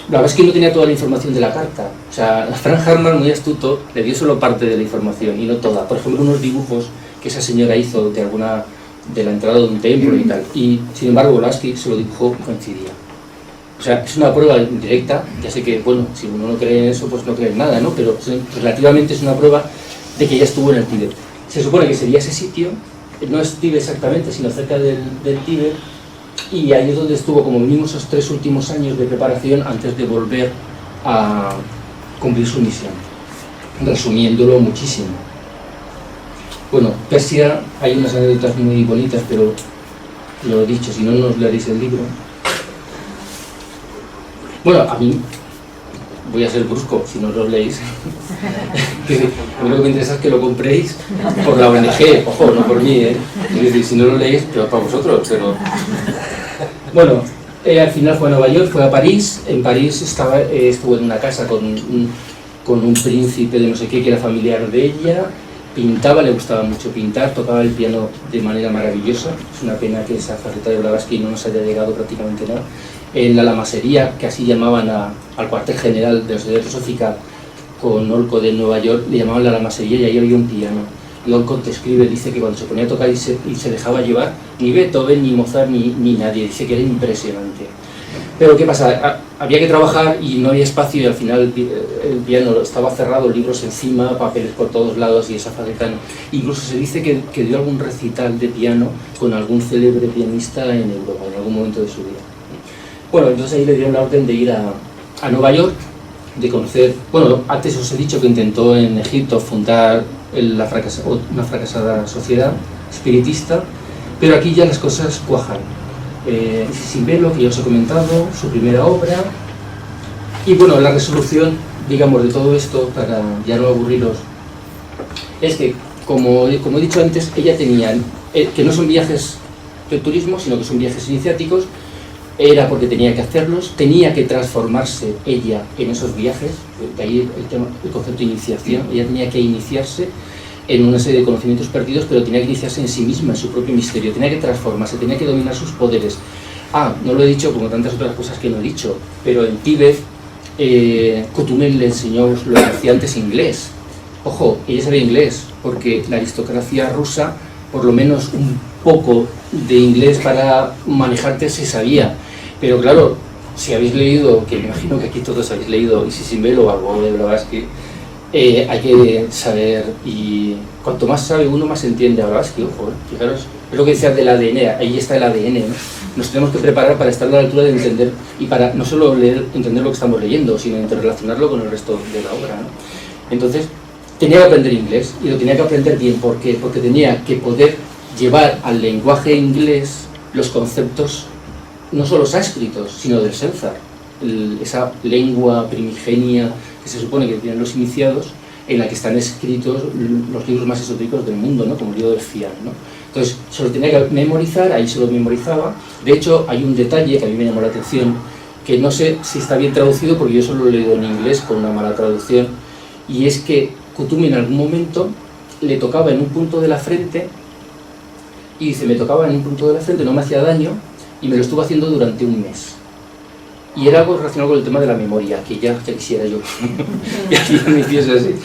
Blavatsky no tenía toda la información de la carta, o sea, Franz Hartmann, muy astuto, le dio solo parte de la información y no toda. Por ejemplo, unos dibujos que esa señora hizo de la entrada de un templo y tal, y sin embargo Blavatsky se lo dibujó y coincidía. O sea, es una prueba indirecta, ya sé que, bueno, si uno no cree en eso, pues no cree en nada, ¿no? Pero relativamente es una prueba de que ella estuvo en el Tíbet. Se supone que sería ese sitio no es Tíbet exactamente, sino cerca del Tíbet, y ahí es donde estuvo como mínimo esos 3 últimos años de preparación antes de volver a cumplir su misión, resumiéndolo muchísimo. Bueno, Persia, hay unas anécdotas muy bonitas, pero lo he dicho, si no, no os leeréis el libro. Bueno, a mí, voy a ser brusco, si no lo leéis, a mí lo que me interesa es que lo compréis por la ONG, ojo, no por mí, ¿eh? Es decir, si no lo leéis, peor para vosotros, pero... Bueno, al final fue a Nueva York, fue a París. En París estuvo en una casa con un príncipe de no sé qué, que era familiar de ella. Pintaba, le gustaba mucho pintar, tocaba el piano de manera maravillosa. Es una pena que esa faceta de Blavatsky no nos haya llegado prácticamente nada. En la lamasería, que así llamaban al cuartel general de los de Sofía con Olcott de Nueva York, le llamaban la lamasería, y ahí había un piano. Y Olcott escribe, dice que cuando se ponía a tocar y se dejaba llevar, ni Beethoven, ni Mozart, ni nadie, dice que era impresionante. Pero ¿qué pasa? Había que trabajar y no había espacio, y al final el piano estaba cerrado, libros encima, papeles por todos lados, y esa faceta no. Incluso se dice que dio algún recital de piano con algún célebre pianista en Europa, en algún momento de su vida. Bueno, entonces ahí le dieron la orden de ir a Nueva York, de conocer... Bueno, antes os he dicho que intentó en Egipto fundar una fracasada sociedad espiritista, pero aquí ya las cosas cuajan. Sin verlo, que ya os he comentado, su primera obra, y bueno, la resolución, digamos, de todo esto, para ya no aburriros, es que, como he dicho antes, ella tenía, que no son viajes de turismo, sino que son viajes iniciáticos. Era porque tenía que hacerlos, tenía que transformarse ella en esos viajes, de ahí el concepto de iniciación. Ella tenía que iniciarse en una serie de conocimientos perdidos, pero tenía que iniciarse en sí misma, en su propio misterio, tenía que transformarse, tenía que dominar sus poderes. No lo he dicho como tantas otras cosas que no he dicho, pero en Tíbet, Kutumen le enseñó lo que hacía antes inglés. Ojo, ella sabía inglés, porque la aristocracia rusa, por lo menos un poco de inglés para manejarte se sabía. Pero claro, si habéis leído, que me imagino que aquí todos habéis leído Sisimbelo o algo de Blavatsky, hay que saber, y cuanto más sabe uno, más entiende a Blavatsky, ojo, fijaros, es lo que decía del ADN, ahí está el ADN, ¿no? Nos tenemos que preparar para estar a la altura de entender, y para no solo entender lo que estamos leyendo, sino interrelacionarlo con el resto de la obra, ¿no? Entonces, tenía que aprender inglés, y lo tenía que aprender bien. ¿Por qué? Porque tenía que poder llevar al lenguaje inglés los conceptos no solo sánscritos, sino del Sensar, esa lengua primigenia que se supone que tienen los iniciados, en la que están escritos los libros más esotéricos del mundo, ¿no? Como el libro del Fiat, ¿no? Entonces, se lo tenía que memorizar, ahí se lo memorizaba. De hecho, hay un detalle que a mí me llamó la atención, que no sé si está bien traducido, porque yo solo lo he leído en inglés con una mala traducción, y es que Kuthumi en algún momento le tocaba en un punto de la frente, y dice, me tocaba en un punto de la frente, no me hacía daño, y me lo estuvo haciendo durante un mes. Y era algo relacionado con el tema de la memoria, que ya quisiera yo que alguien me hiciese así.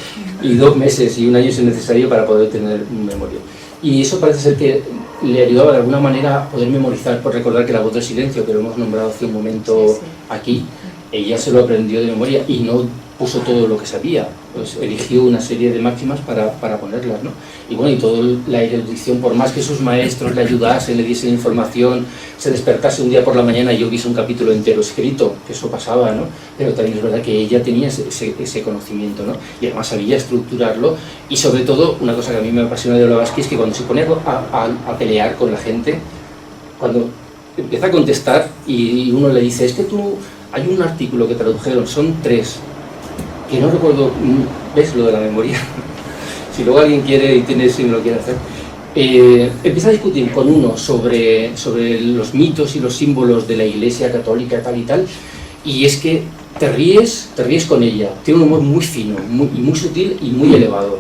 Y 2 meses y 1 año es necesario para poder tener memoria. Y eso parece ser que le ayudaba de alguna manera a poder memorizar, por recordar que la voz del silencio, que lo hemos nombrado hace un momento aquí, ella se lo aprendió de memoria y no puso todo lo que sabía, pues eligió una serie de máximas para ponerlas, ¿no? Y bueno, y toda la erudición, por más que sus maestros le ayudasen, le diesen información, se despertase un día por la mañana y yo viese un capítulo entero escrito, que eso pasaba, ¿no? Pero también es verdad que ella tenía ese conocimiento, ¿no? Y además sabía estructurarlo, y sobre todo, una cosa que a mí me apasiona de Blavatsky es que cuando se pone a pelear con la gente, cuando empieza a contestar y uno le dice, es que hay un artículo que tradujeron, son 3, que no recuerdo, ¿ves lo de la memoria? Si luego alguien quiere y tiene, si lo quiere hacer, empieza a discutir con uno sobre los mitos y los símbolos de la Iglesia católica tal y tal, y es que te ríes con ella, tiene un humor muy fino, muy sutil y muy elevado,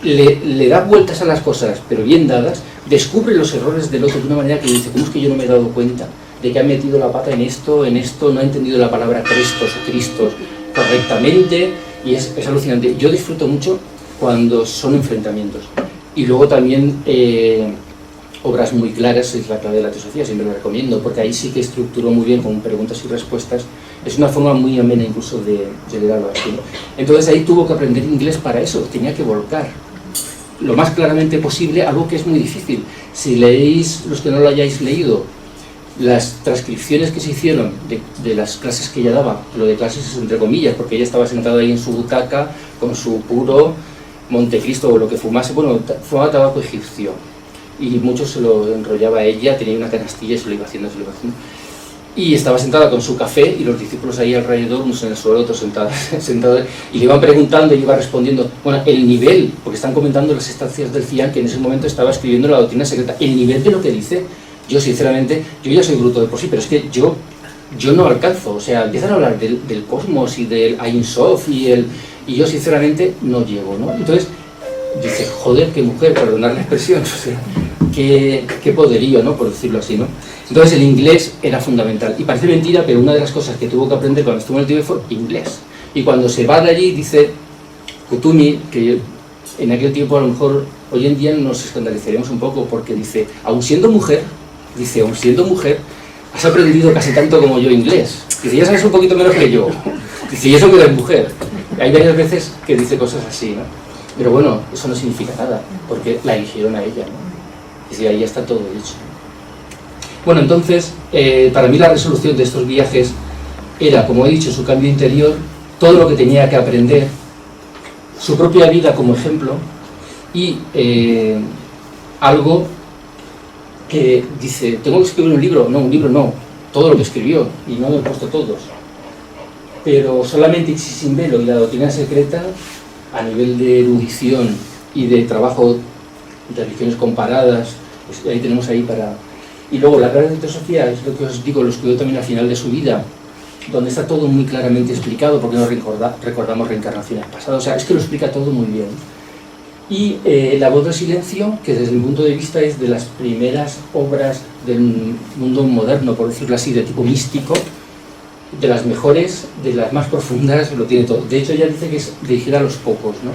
le da vueltas a las cosas, pero bien dadas, descubre los errores del otro de una manera que dice, ¿cómo es que yo no me he dado cuenta de que ha metido la pata en esto, no ha entendido la palabra Crestos o Cristos correctamente? Y es alucinante. Yo disfruto mucho cuando son enfrentamientos. Y luego también obras muy claras, es la clave de la teosofía, siempre lo recomiendo, porque ahí sí que estructuró muy bien con preguntas y respuestas. Es una forma muy amena incluso de leer algo así, ¿no? Entonces ahí tuvo que aprender inglés para eso, tenía que volcar lo más claramente posible algo que es muy difícil. Si leéis, los que no lo hayáis leído, las transcripciones que se hicieron de las clases que ella daba, lo de clases es entre comillas, porque ella estaba sentada ahí en su butaca con su puro Montecristo o lo que fumase, bueno, fumaba tabaco egipcio, y mucho se lo enrollaba a ella, tenía una canastilla y se lo iba haciendo, y estaba sentada con su café y los discípulos ahí alrededor, unos en el suelo, otros sentados, y le iban preguntando y iba respondiendo. Bueno, el nivel, porque están comentando las estancias del Cian, que en ese momento estaba escribiendo la doctrina secreta, el nivel de lo que dice, yo sinceramente, yo ya soy bruto de por sí, pero es que yo no alcanzo, o sea, empiezan a hablar del cosmos y del Ein Sof y yo sinceramente no llego, ¿no? Entonces, dice, joder, qué mujer, perdonar la expresión, o sea, qué poderío, ¿no? Por decirlo así, ¿no? Entonces el inglés era fundamental. Y parece mentira, pero una de las cosas que tuvo que aprender cuando estuvo en el Tíbet fue inglés. Y cuando se va de allí, dice Kutumi, que en aquel tiempo a lo mejor, hoy en día nos escandalizaríamos un poco, porque dice, aun siendo mujer, has aprendido casi tanto como yo inglés. Dice, ya sabes un poquito menos que yo. Dice, y eso que eres mujer. Hay varias veces que dice cosas así, ¿no? Pero bueno, eso no significa nada, porque la eligieron a ella, ¿no? Dice, ahí ya está todo dicho. Bueno, entonces, para mí la resolución de estos viajes era, como he dicho, su cambio interior, todo lo que tenía que aprender, su propia vida como ejemplo, y algo que dice, ¿tengo que escribir un libro? No, un libro no, todo lo que escribió, y no lo he puesto todos. Pero solamente Sin Velo y la doctrina secreta, a nivel de erudición y de trabajo de religiones comparadas, pues ahí tenemos ahí para... Y luego la Clara de Teosofía es lo que os digo, lo escribió también al final de su vida, donde está todo muy claramente explicado, porque no recordamos reencarnaciones pasadas, o sea, es que lo explica todo muy bien. Y La Voz del Silencio, que desde mi punto de vista es de las primeras obras del mundo moderno, por decirlo así, de tipo místico, de las mejores, de las más profundas, lo tiene todo. De hecho, ella dice que es dirigida a los pocos, ¿no?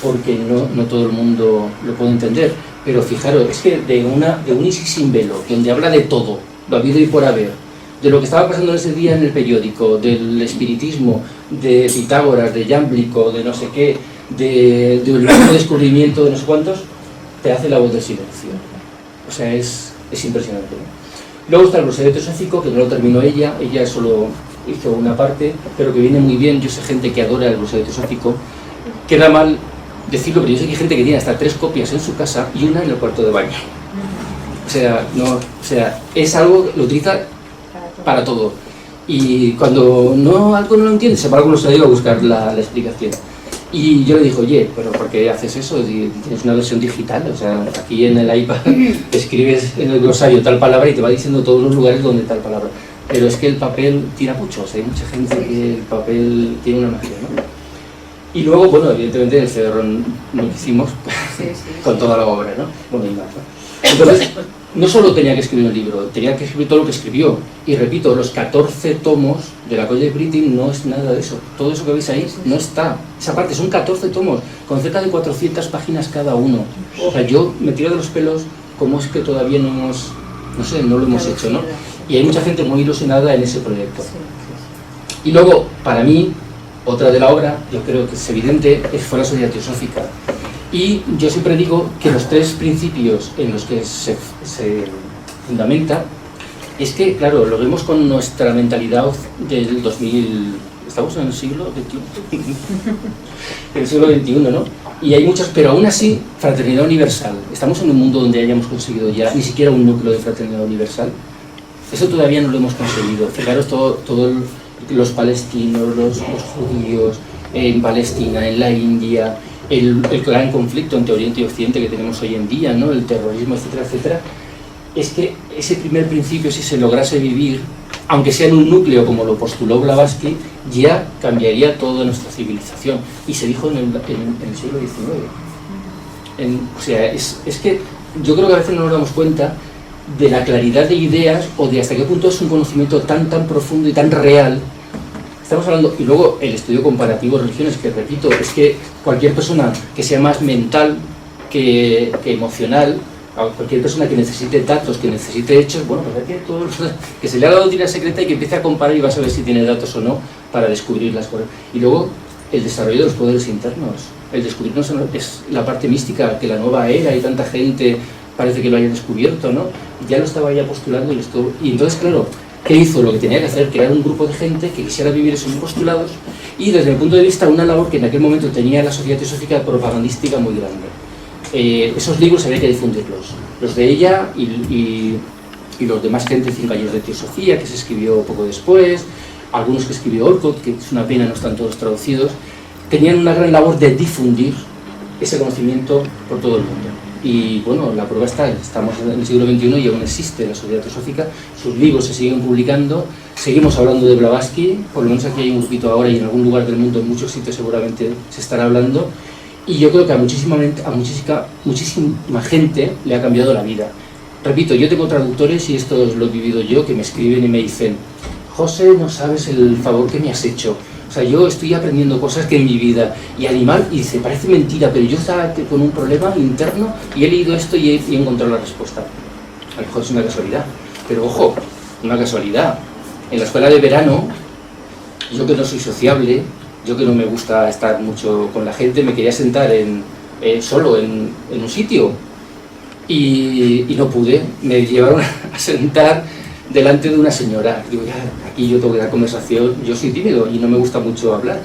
Porque no todo el mundo lo puede entender. Pero fijaros, es que de un Isis sin velo, donde habla de todo, lo habido y por haber, de lo que estaba pasando en ese día en el periódico, del espiritismo, de Pitágoras, de Jámblico, de no sé qué, del nuevo descubrimiento de no sé cuántos, te hace La Voz del Silencio. O sea, es impresionante, ¿no? Luego está el Rosario Teosófico, que no lo terminó ella solo hizo una parte, pero que viene muy bien. Yo sé gente que adora el Rosario Teosófico. Queda mal decirlo, pero yo sé que hay gente que tiene hasta 3 copias en su casa y una en el cuarto de baño. O sea, es algo que lo utiliza para todo. Y cuando algo no lo entiende, se va al Rosario a buscar la explicación. Y yo le dije, oye, ¿pero por qué haces eso? Tienes una versión digital, o sea, aquí en el iPad escribes en el glosario tal palabra y te va diciendo todos los lugares donde tal palabra. Pero es que el papel tira mucho, o sea, hay mucha gente que el papel tiene una magia, ¿no? Y luego, bueno, evidentemente el CD-ROM lo hicimos con toda la obra, ¿no? Bueno, y más, ¿no? Entonces, no solo tenía que escribir un libro, tenía que escribir todo lo que escribió. Y repito, los 14 tomos de la College Britain no es nada de eso. Todo eso que veis ahí no está. Esa parte son 14 tomos, con cerca de 400 páginas cada uno. O sea, yo me tiro de los pelos cómo es que todavía no lo hemos hecho, ¿no? Y hay mucha gente muy ilusionada en ese proyecto. Y luego, para mí, otra de la obra, yo creo que es evidente, fue la Sociedad Teosófica. Y yo siempre digo que los 3 principios en los que se fundamenta es que, claro, lo vemos con nuestra mentalidad del 2000, estamos en el siglo XXI, el siglo XXI, ¿no? Y hay muchas, pero aún así, fraternidad universal. Estamos en un mundo donde hayamos conseguido ya ni siquiera un núcleo de fraternidad universal. Eso todavía no lo hemos conseguido. Fijaros los palestinos, los judíos, en Palestina, en la India, el gran conflicto entre Oriente y Occidente que tenemos hoy en día, ¿no? El terrorismo, etcétera, etcétera. Es que ese primer principio, si se lograse vivir, aunque sea en un núcleo como lo postuló Blavatsky, ya cambiaría toda nuestra civilización. Y se dijo en el siglo XIX. O sea, es que yo creo que a veces no nos damos cuenta de la claridad de ideas o de hasta qué punto es un conocimiento tan profundo y tan real. Estamos hablando, y luego el estudio comparativo de religiones, que repito, es que cualquier persona que sea más mental que emocional, cualquier persona que necesite datos, que necesite hechos, bueno, pues hay que se le haga la doctrina secreta y que empiece a comparar y va a saber si tiene datos o no para descubrir las cosas. Y luego el desarrollo de los poderes internos. El descubrirnos es la parte mística, que la nueva era y tanta gente parece que lo haya descubierto, ¿no? Ya lo estaba ya postulando y entonces, claro, ¿qué hizo? Lo que tenía que hacer, crear un grupo de gente que quisiera vivir esos postulados y desde mi punto de vista una labor que en aquel momento tenía la Sociedad Teosófica propagandística muy grande. Esos libros había que difundirlos, los de ella y los de más gente, 5 años de Teosofía, que se escribió poco después, algunos que escribió Olcott, que es una pena, no están todos traducidos, tenían una gran labor de difundir ese conocimiento por todo el mundo. Y bueno, la prueba está, estamos en el siglo XXI y aún existe la Sociedad Teosófica, sus libros se siguen publicando, seguimos hablando de Blavatsky, por lo menos aquí hay un grupito ahora y en algún lugar del mundo, en muchos sitios seguramente se estará hablando, y yo creo que a muchísima gente le ha cambiado la vida. Repito, yo tengo traductores, y esto lo he vivido yo, que me escriben y me dicen: José, no sabes el favor que me has hecho. O sea, yo estoy aprendiendo cosas que en mi vida, y animal, y dice, parece mentira, pero yo estaba con un problema interno y he leído esto y he encontrado la respuesta. A lo mejor es una casualidad, pero ojo, una casualidad. En la escuela de verano, yo que no soy sociable, yo que no me gusta estar mucho con la gente, me quería sentar solo en un sitio y no pude. Me llevaron a sentar delante de una señora. Digo, ya, aquí yo tengo que dar conversación, yo soy tímido y no me gusta mucho hablar,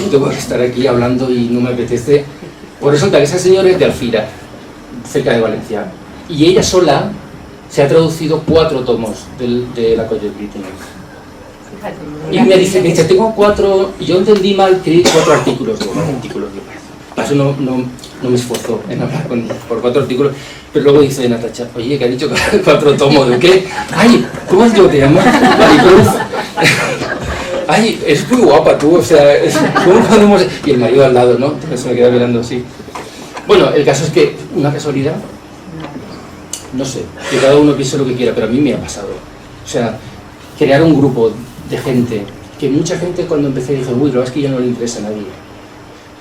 no tengo que estar aquí hablando y no me apetece. Por eso esa señora es de Alfira, cerca de Valencia, y ella sola se ha traducido 4 tomos de la College Britannic. Y me dice, tengo 4, y yo entendí mal que 4 artículos. Digo, 4 artículos, para eso no me esfuerzo en hablar por 4 artículos. Pero luego dice Natacha, oye, que ha dicho 4 tomos, ¿de qué? Ay, ¿cómo es que te llamas? Ay, eres muy guapa tú, o sea, ¿cómo podemos...? Y el marido al lado, ¿no? Entonces se me queda mirando así. Bueno, el caso es que, una casualidad, no sé, que cada uno piense lo que quiera, pero a mí me ha pasado. O sea, crear un grupo de gente, que mucha gente cuando empecé dije, uy, la verdad es que ya no le interesa a nadie.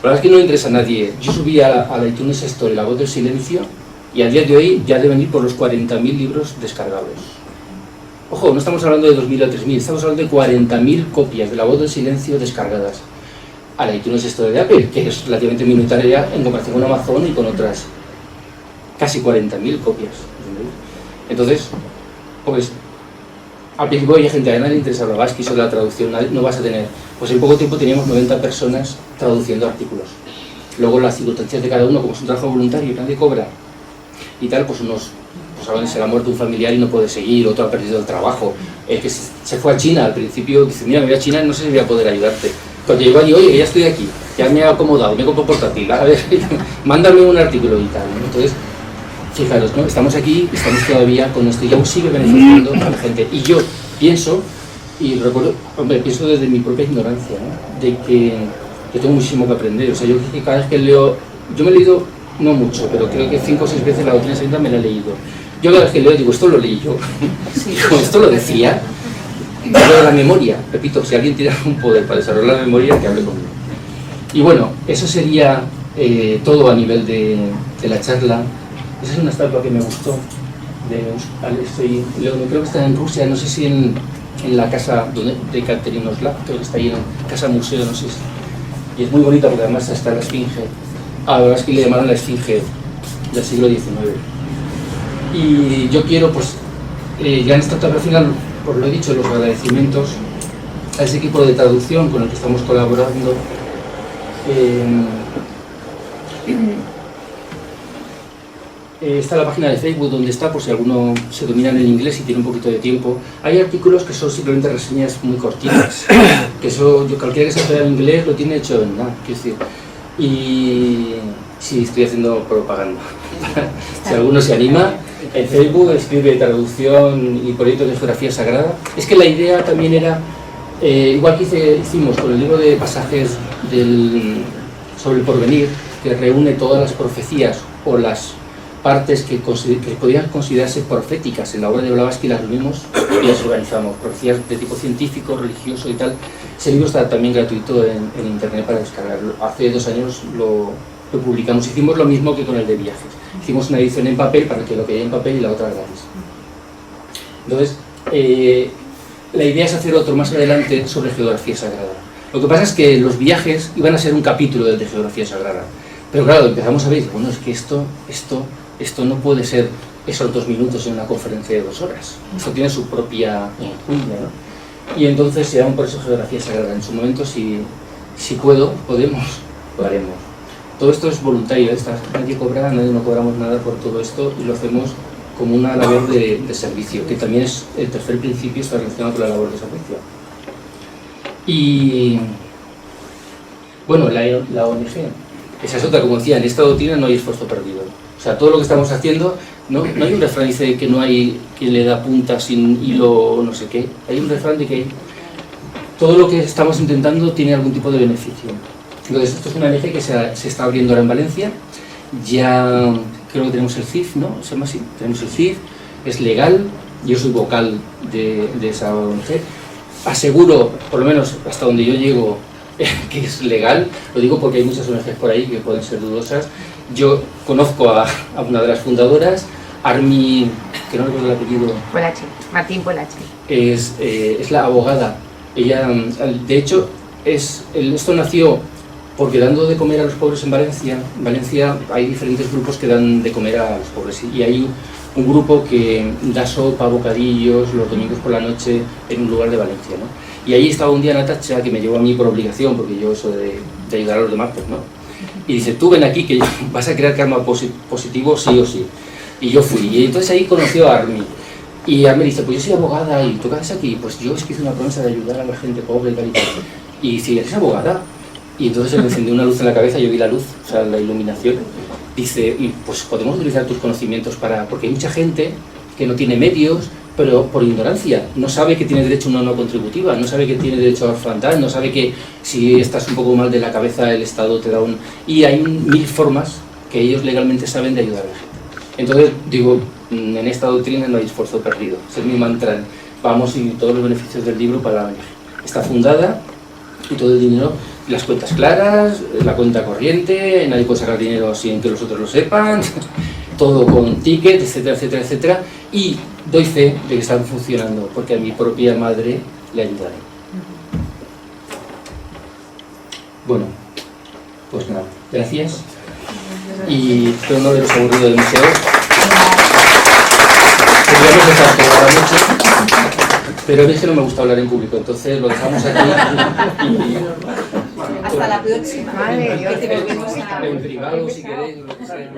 La verdad es que no le interesa a nadie. Yo subí a la iTunes Store La Voz del Silencio, y al día de hoy ya deben ir por los 40.000 libros descargados. Ojo, no estamos hablando de 2.000 o 3.000, estamos hablando de 40.000 copias de La Voz del Silencio descargadas a la iTunes Store de Apple, que es relativamente minoritaria en comparación con Amazon y con otras. Casi 40.000 copias. Entonces, pues, al principio había gente, a nadie le interesa Blavatsky sobre la traducción, no vas a tener. Pues en poco tiempo teníamos 90 personas traduciendo artículos. Luego las circunstancias de cada uno, como es un trabajo voluntario y nadie cobra, y tal, pues ahora se le ha muerto un familiar y no puede seguir, otro ha perdido el trabajo. El que se fue a China al principio dice, mira, me voy a China, no sé si voy a poder ayudarte. Cuando llegó allí, oye, ya estoy aquí, ya me he acomodado, me he comprado portátil, a ver, mándame un artículo y tal, ¿no? Entonces, fijaros, ¿no? Estamos aquí, estamos todavía con esto y aún sigue beneficiando a la gente. Y yo pienso, y recuerdo, hombre, pienso desde mi propia ignorancia, ¿no? De que tengo muchísimo que aprender. O sea, yo creo que cada vez que leo, yo me he leído, no mucho, pero creo que 5 o 6 veces la doctrina secreta me la he leído. Yo cada vez que leo digo, esto lo leí yo, esto lo decía. Lo de la memoria, repito, si alguien tiene un poder para desarrollar la memoria, que hable conmigo. Y bueno, eso sería todo a nivel de la charla. Esa es una estatua que me gustó, creo que está en Rusia, no sé si en la casa de Catherine Oslap, creo que está ahí en casa museo, no sé si. Y es muy bonita porque además está la esfinge. La verdad es que le llamaron la esfinge del siglo XIX. Y yo quiero, pues, ya en esta etapa final, por lo he dicho, los agradecimientos a ese equipo de traducción con el que estamos colaborando. Está la página de Facebook donde está, por si alguno se domina en el inglés y tiene un poquito de tiempo. Hay artículos que son simplemente reseñas muy cortitas, que eso, cualquiera que sepa el inglés lo tiene hecho en nada, quiero decir. Y sí, estoy haciendo propaganda. Si alguno se anima, en Facebook escribe traducción y proyectos de geografía sagrada. Es que la idea también era, igual que hicimos con el libro de pasajes sobre el porvenir, que reúne todas las profecías o las partes que podían considerarse proféticas en la obra de Blavatsky, las reunimos y las organizamos, profecías de tipo científico, religioso y tal. Ese libro está también gratuito en internet para descargarlo. Hace 2 años lo publicamos, hicimos lo mismo que con el de viajes. Hicimos una edición en papel para que lo quede en papel y la otra gratis. Entonces, la idea es hacer otro más adelante sobre geografía sagrada. Lo que pasa es que los viajes iban a ser un capítulo del de geografía sagrada. Pero claro, empezamos a ver, bueno, es que esto no puede ser esos 2 minutos en una conferencia de 2 horas. Esto tiene su propia enjundia, ¿no? Y entonces se llama por eso Geografía Sagrada. En su momento, si podemos, lo haremos. Todo esto es voluntario, nadie cobra, nadie no cobramos nada por todo esto y lo hacemos como una labor de servicio, que también es el tercer principio, está relacionado con la labor de servicio. Y bueno, la ONG, esa es otra, como decía, en esta doctrina no hay esfuerzo perdido. O sea, todo lo que estamos haciendo, no hay un refrán que dice que no hay quien le da punta sin hilo o no sé qué. Hay un refrán de que todo lo que estamos intentando tiene algún tipo de beneficio. Entonces, esto es una ONG que se está abriendo ahora en Valencia. Ya creo que tenemos el CIF, ¿no? ¿Se llama así? Tenemos el CIF, es legal, yo soy vocal de esa ONG. Aseguro, por lo menos hasta donde yo llego, que es legal. Lo digo porque hay muchas ONGs por ahí que pueden ser dudosas. Yo conozco a una de las fundadoras, Armi, que no recuerdo el apellido. Polache, Martín Polache. Es la abogada. Ella, de hecho, esto nació porque dando de comer a los pobres en Valencia hay diferentes grupos que dan de comer a los pobres. Y hay un grupo que da sopa, bocadillos, los domingos por la noche en un lugar de Valencia, ¿no? Y ahí estaba un día Natacha, que me llevó a mí por obligación, porque yo eso de ayudar a los demás, pues no. Y dice, tú ven aquí que vas a crear karma positivo sí o sí. Y yo fui, y entonces ahí conoció a Armi. Y Armi dice, pues yo soy abogada, ¿y tú qué haces aquí? Pues yo es que hice una promesa de ayudar a la gente pobre y tal y tal. Y dice, ¿eres abogada? Y entonces se me encendió una luz en la cabeza, yo vi la luz, o sea, la iluminación. Dice, y pues podemos utilizar tus conocimientos porque hay mucha gente que no tiene medios, pero por ignorancia, no sabe que tiene derecho a una no contributiva, no sabe que tiene derecho a orfandad, no sabe que si estás un poco mal de la cabeza el Estado te da un... Y hay 1000 formas que ellos legalmente saben de ayudar a la gente. Entonces, digo, en esta doctrina no hay esfuerzo perdido, ese es mi mantra, vamos y todos los beneficios del libro para la ONG. Está fundada y todo el dinero, las cuentas claras, la cuenta corriente, nadie puede sacar dinero sin que los otros lo sepan, todo con ticket, etcétera, etcétera, etcétera, y doy fe de que están funcionando, porque a mi propia madre le ayudaré. Bueno, pues nada, gracias, y espero no haberos aburrido demasiado. Podríamos estar toda la noche, pero es que no me gusta hablar en público, entonces lo dejamos aquí. Hasta la próxima. Vale, yo te En privado, si queréis, lo que sea.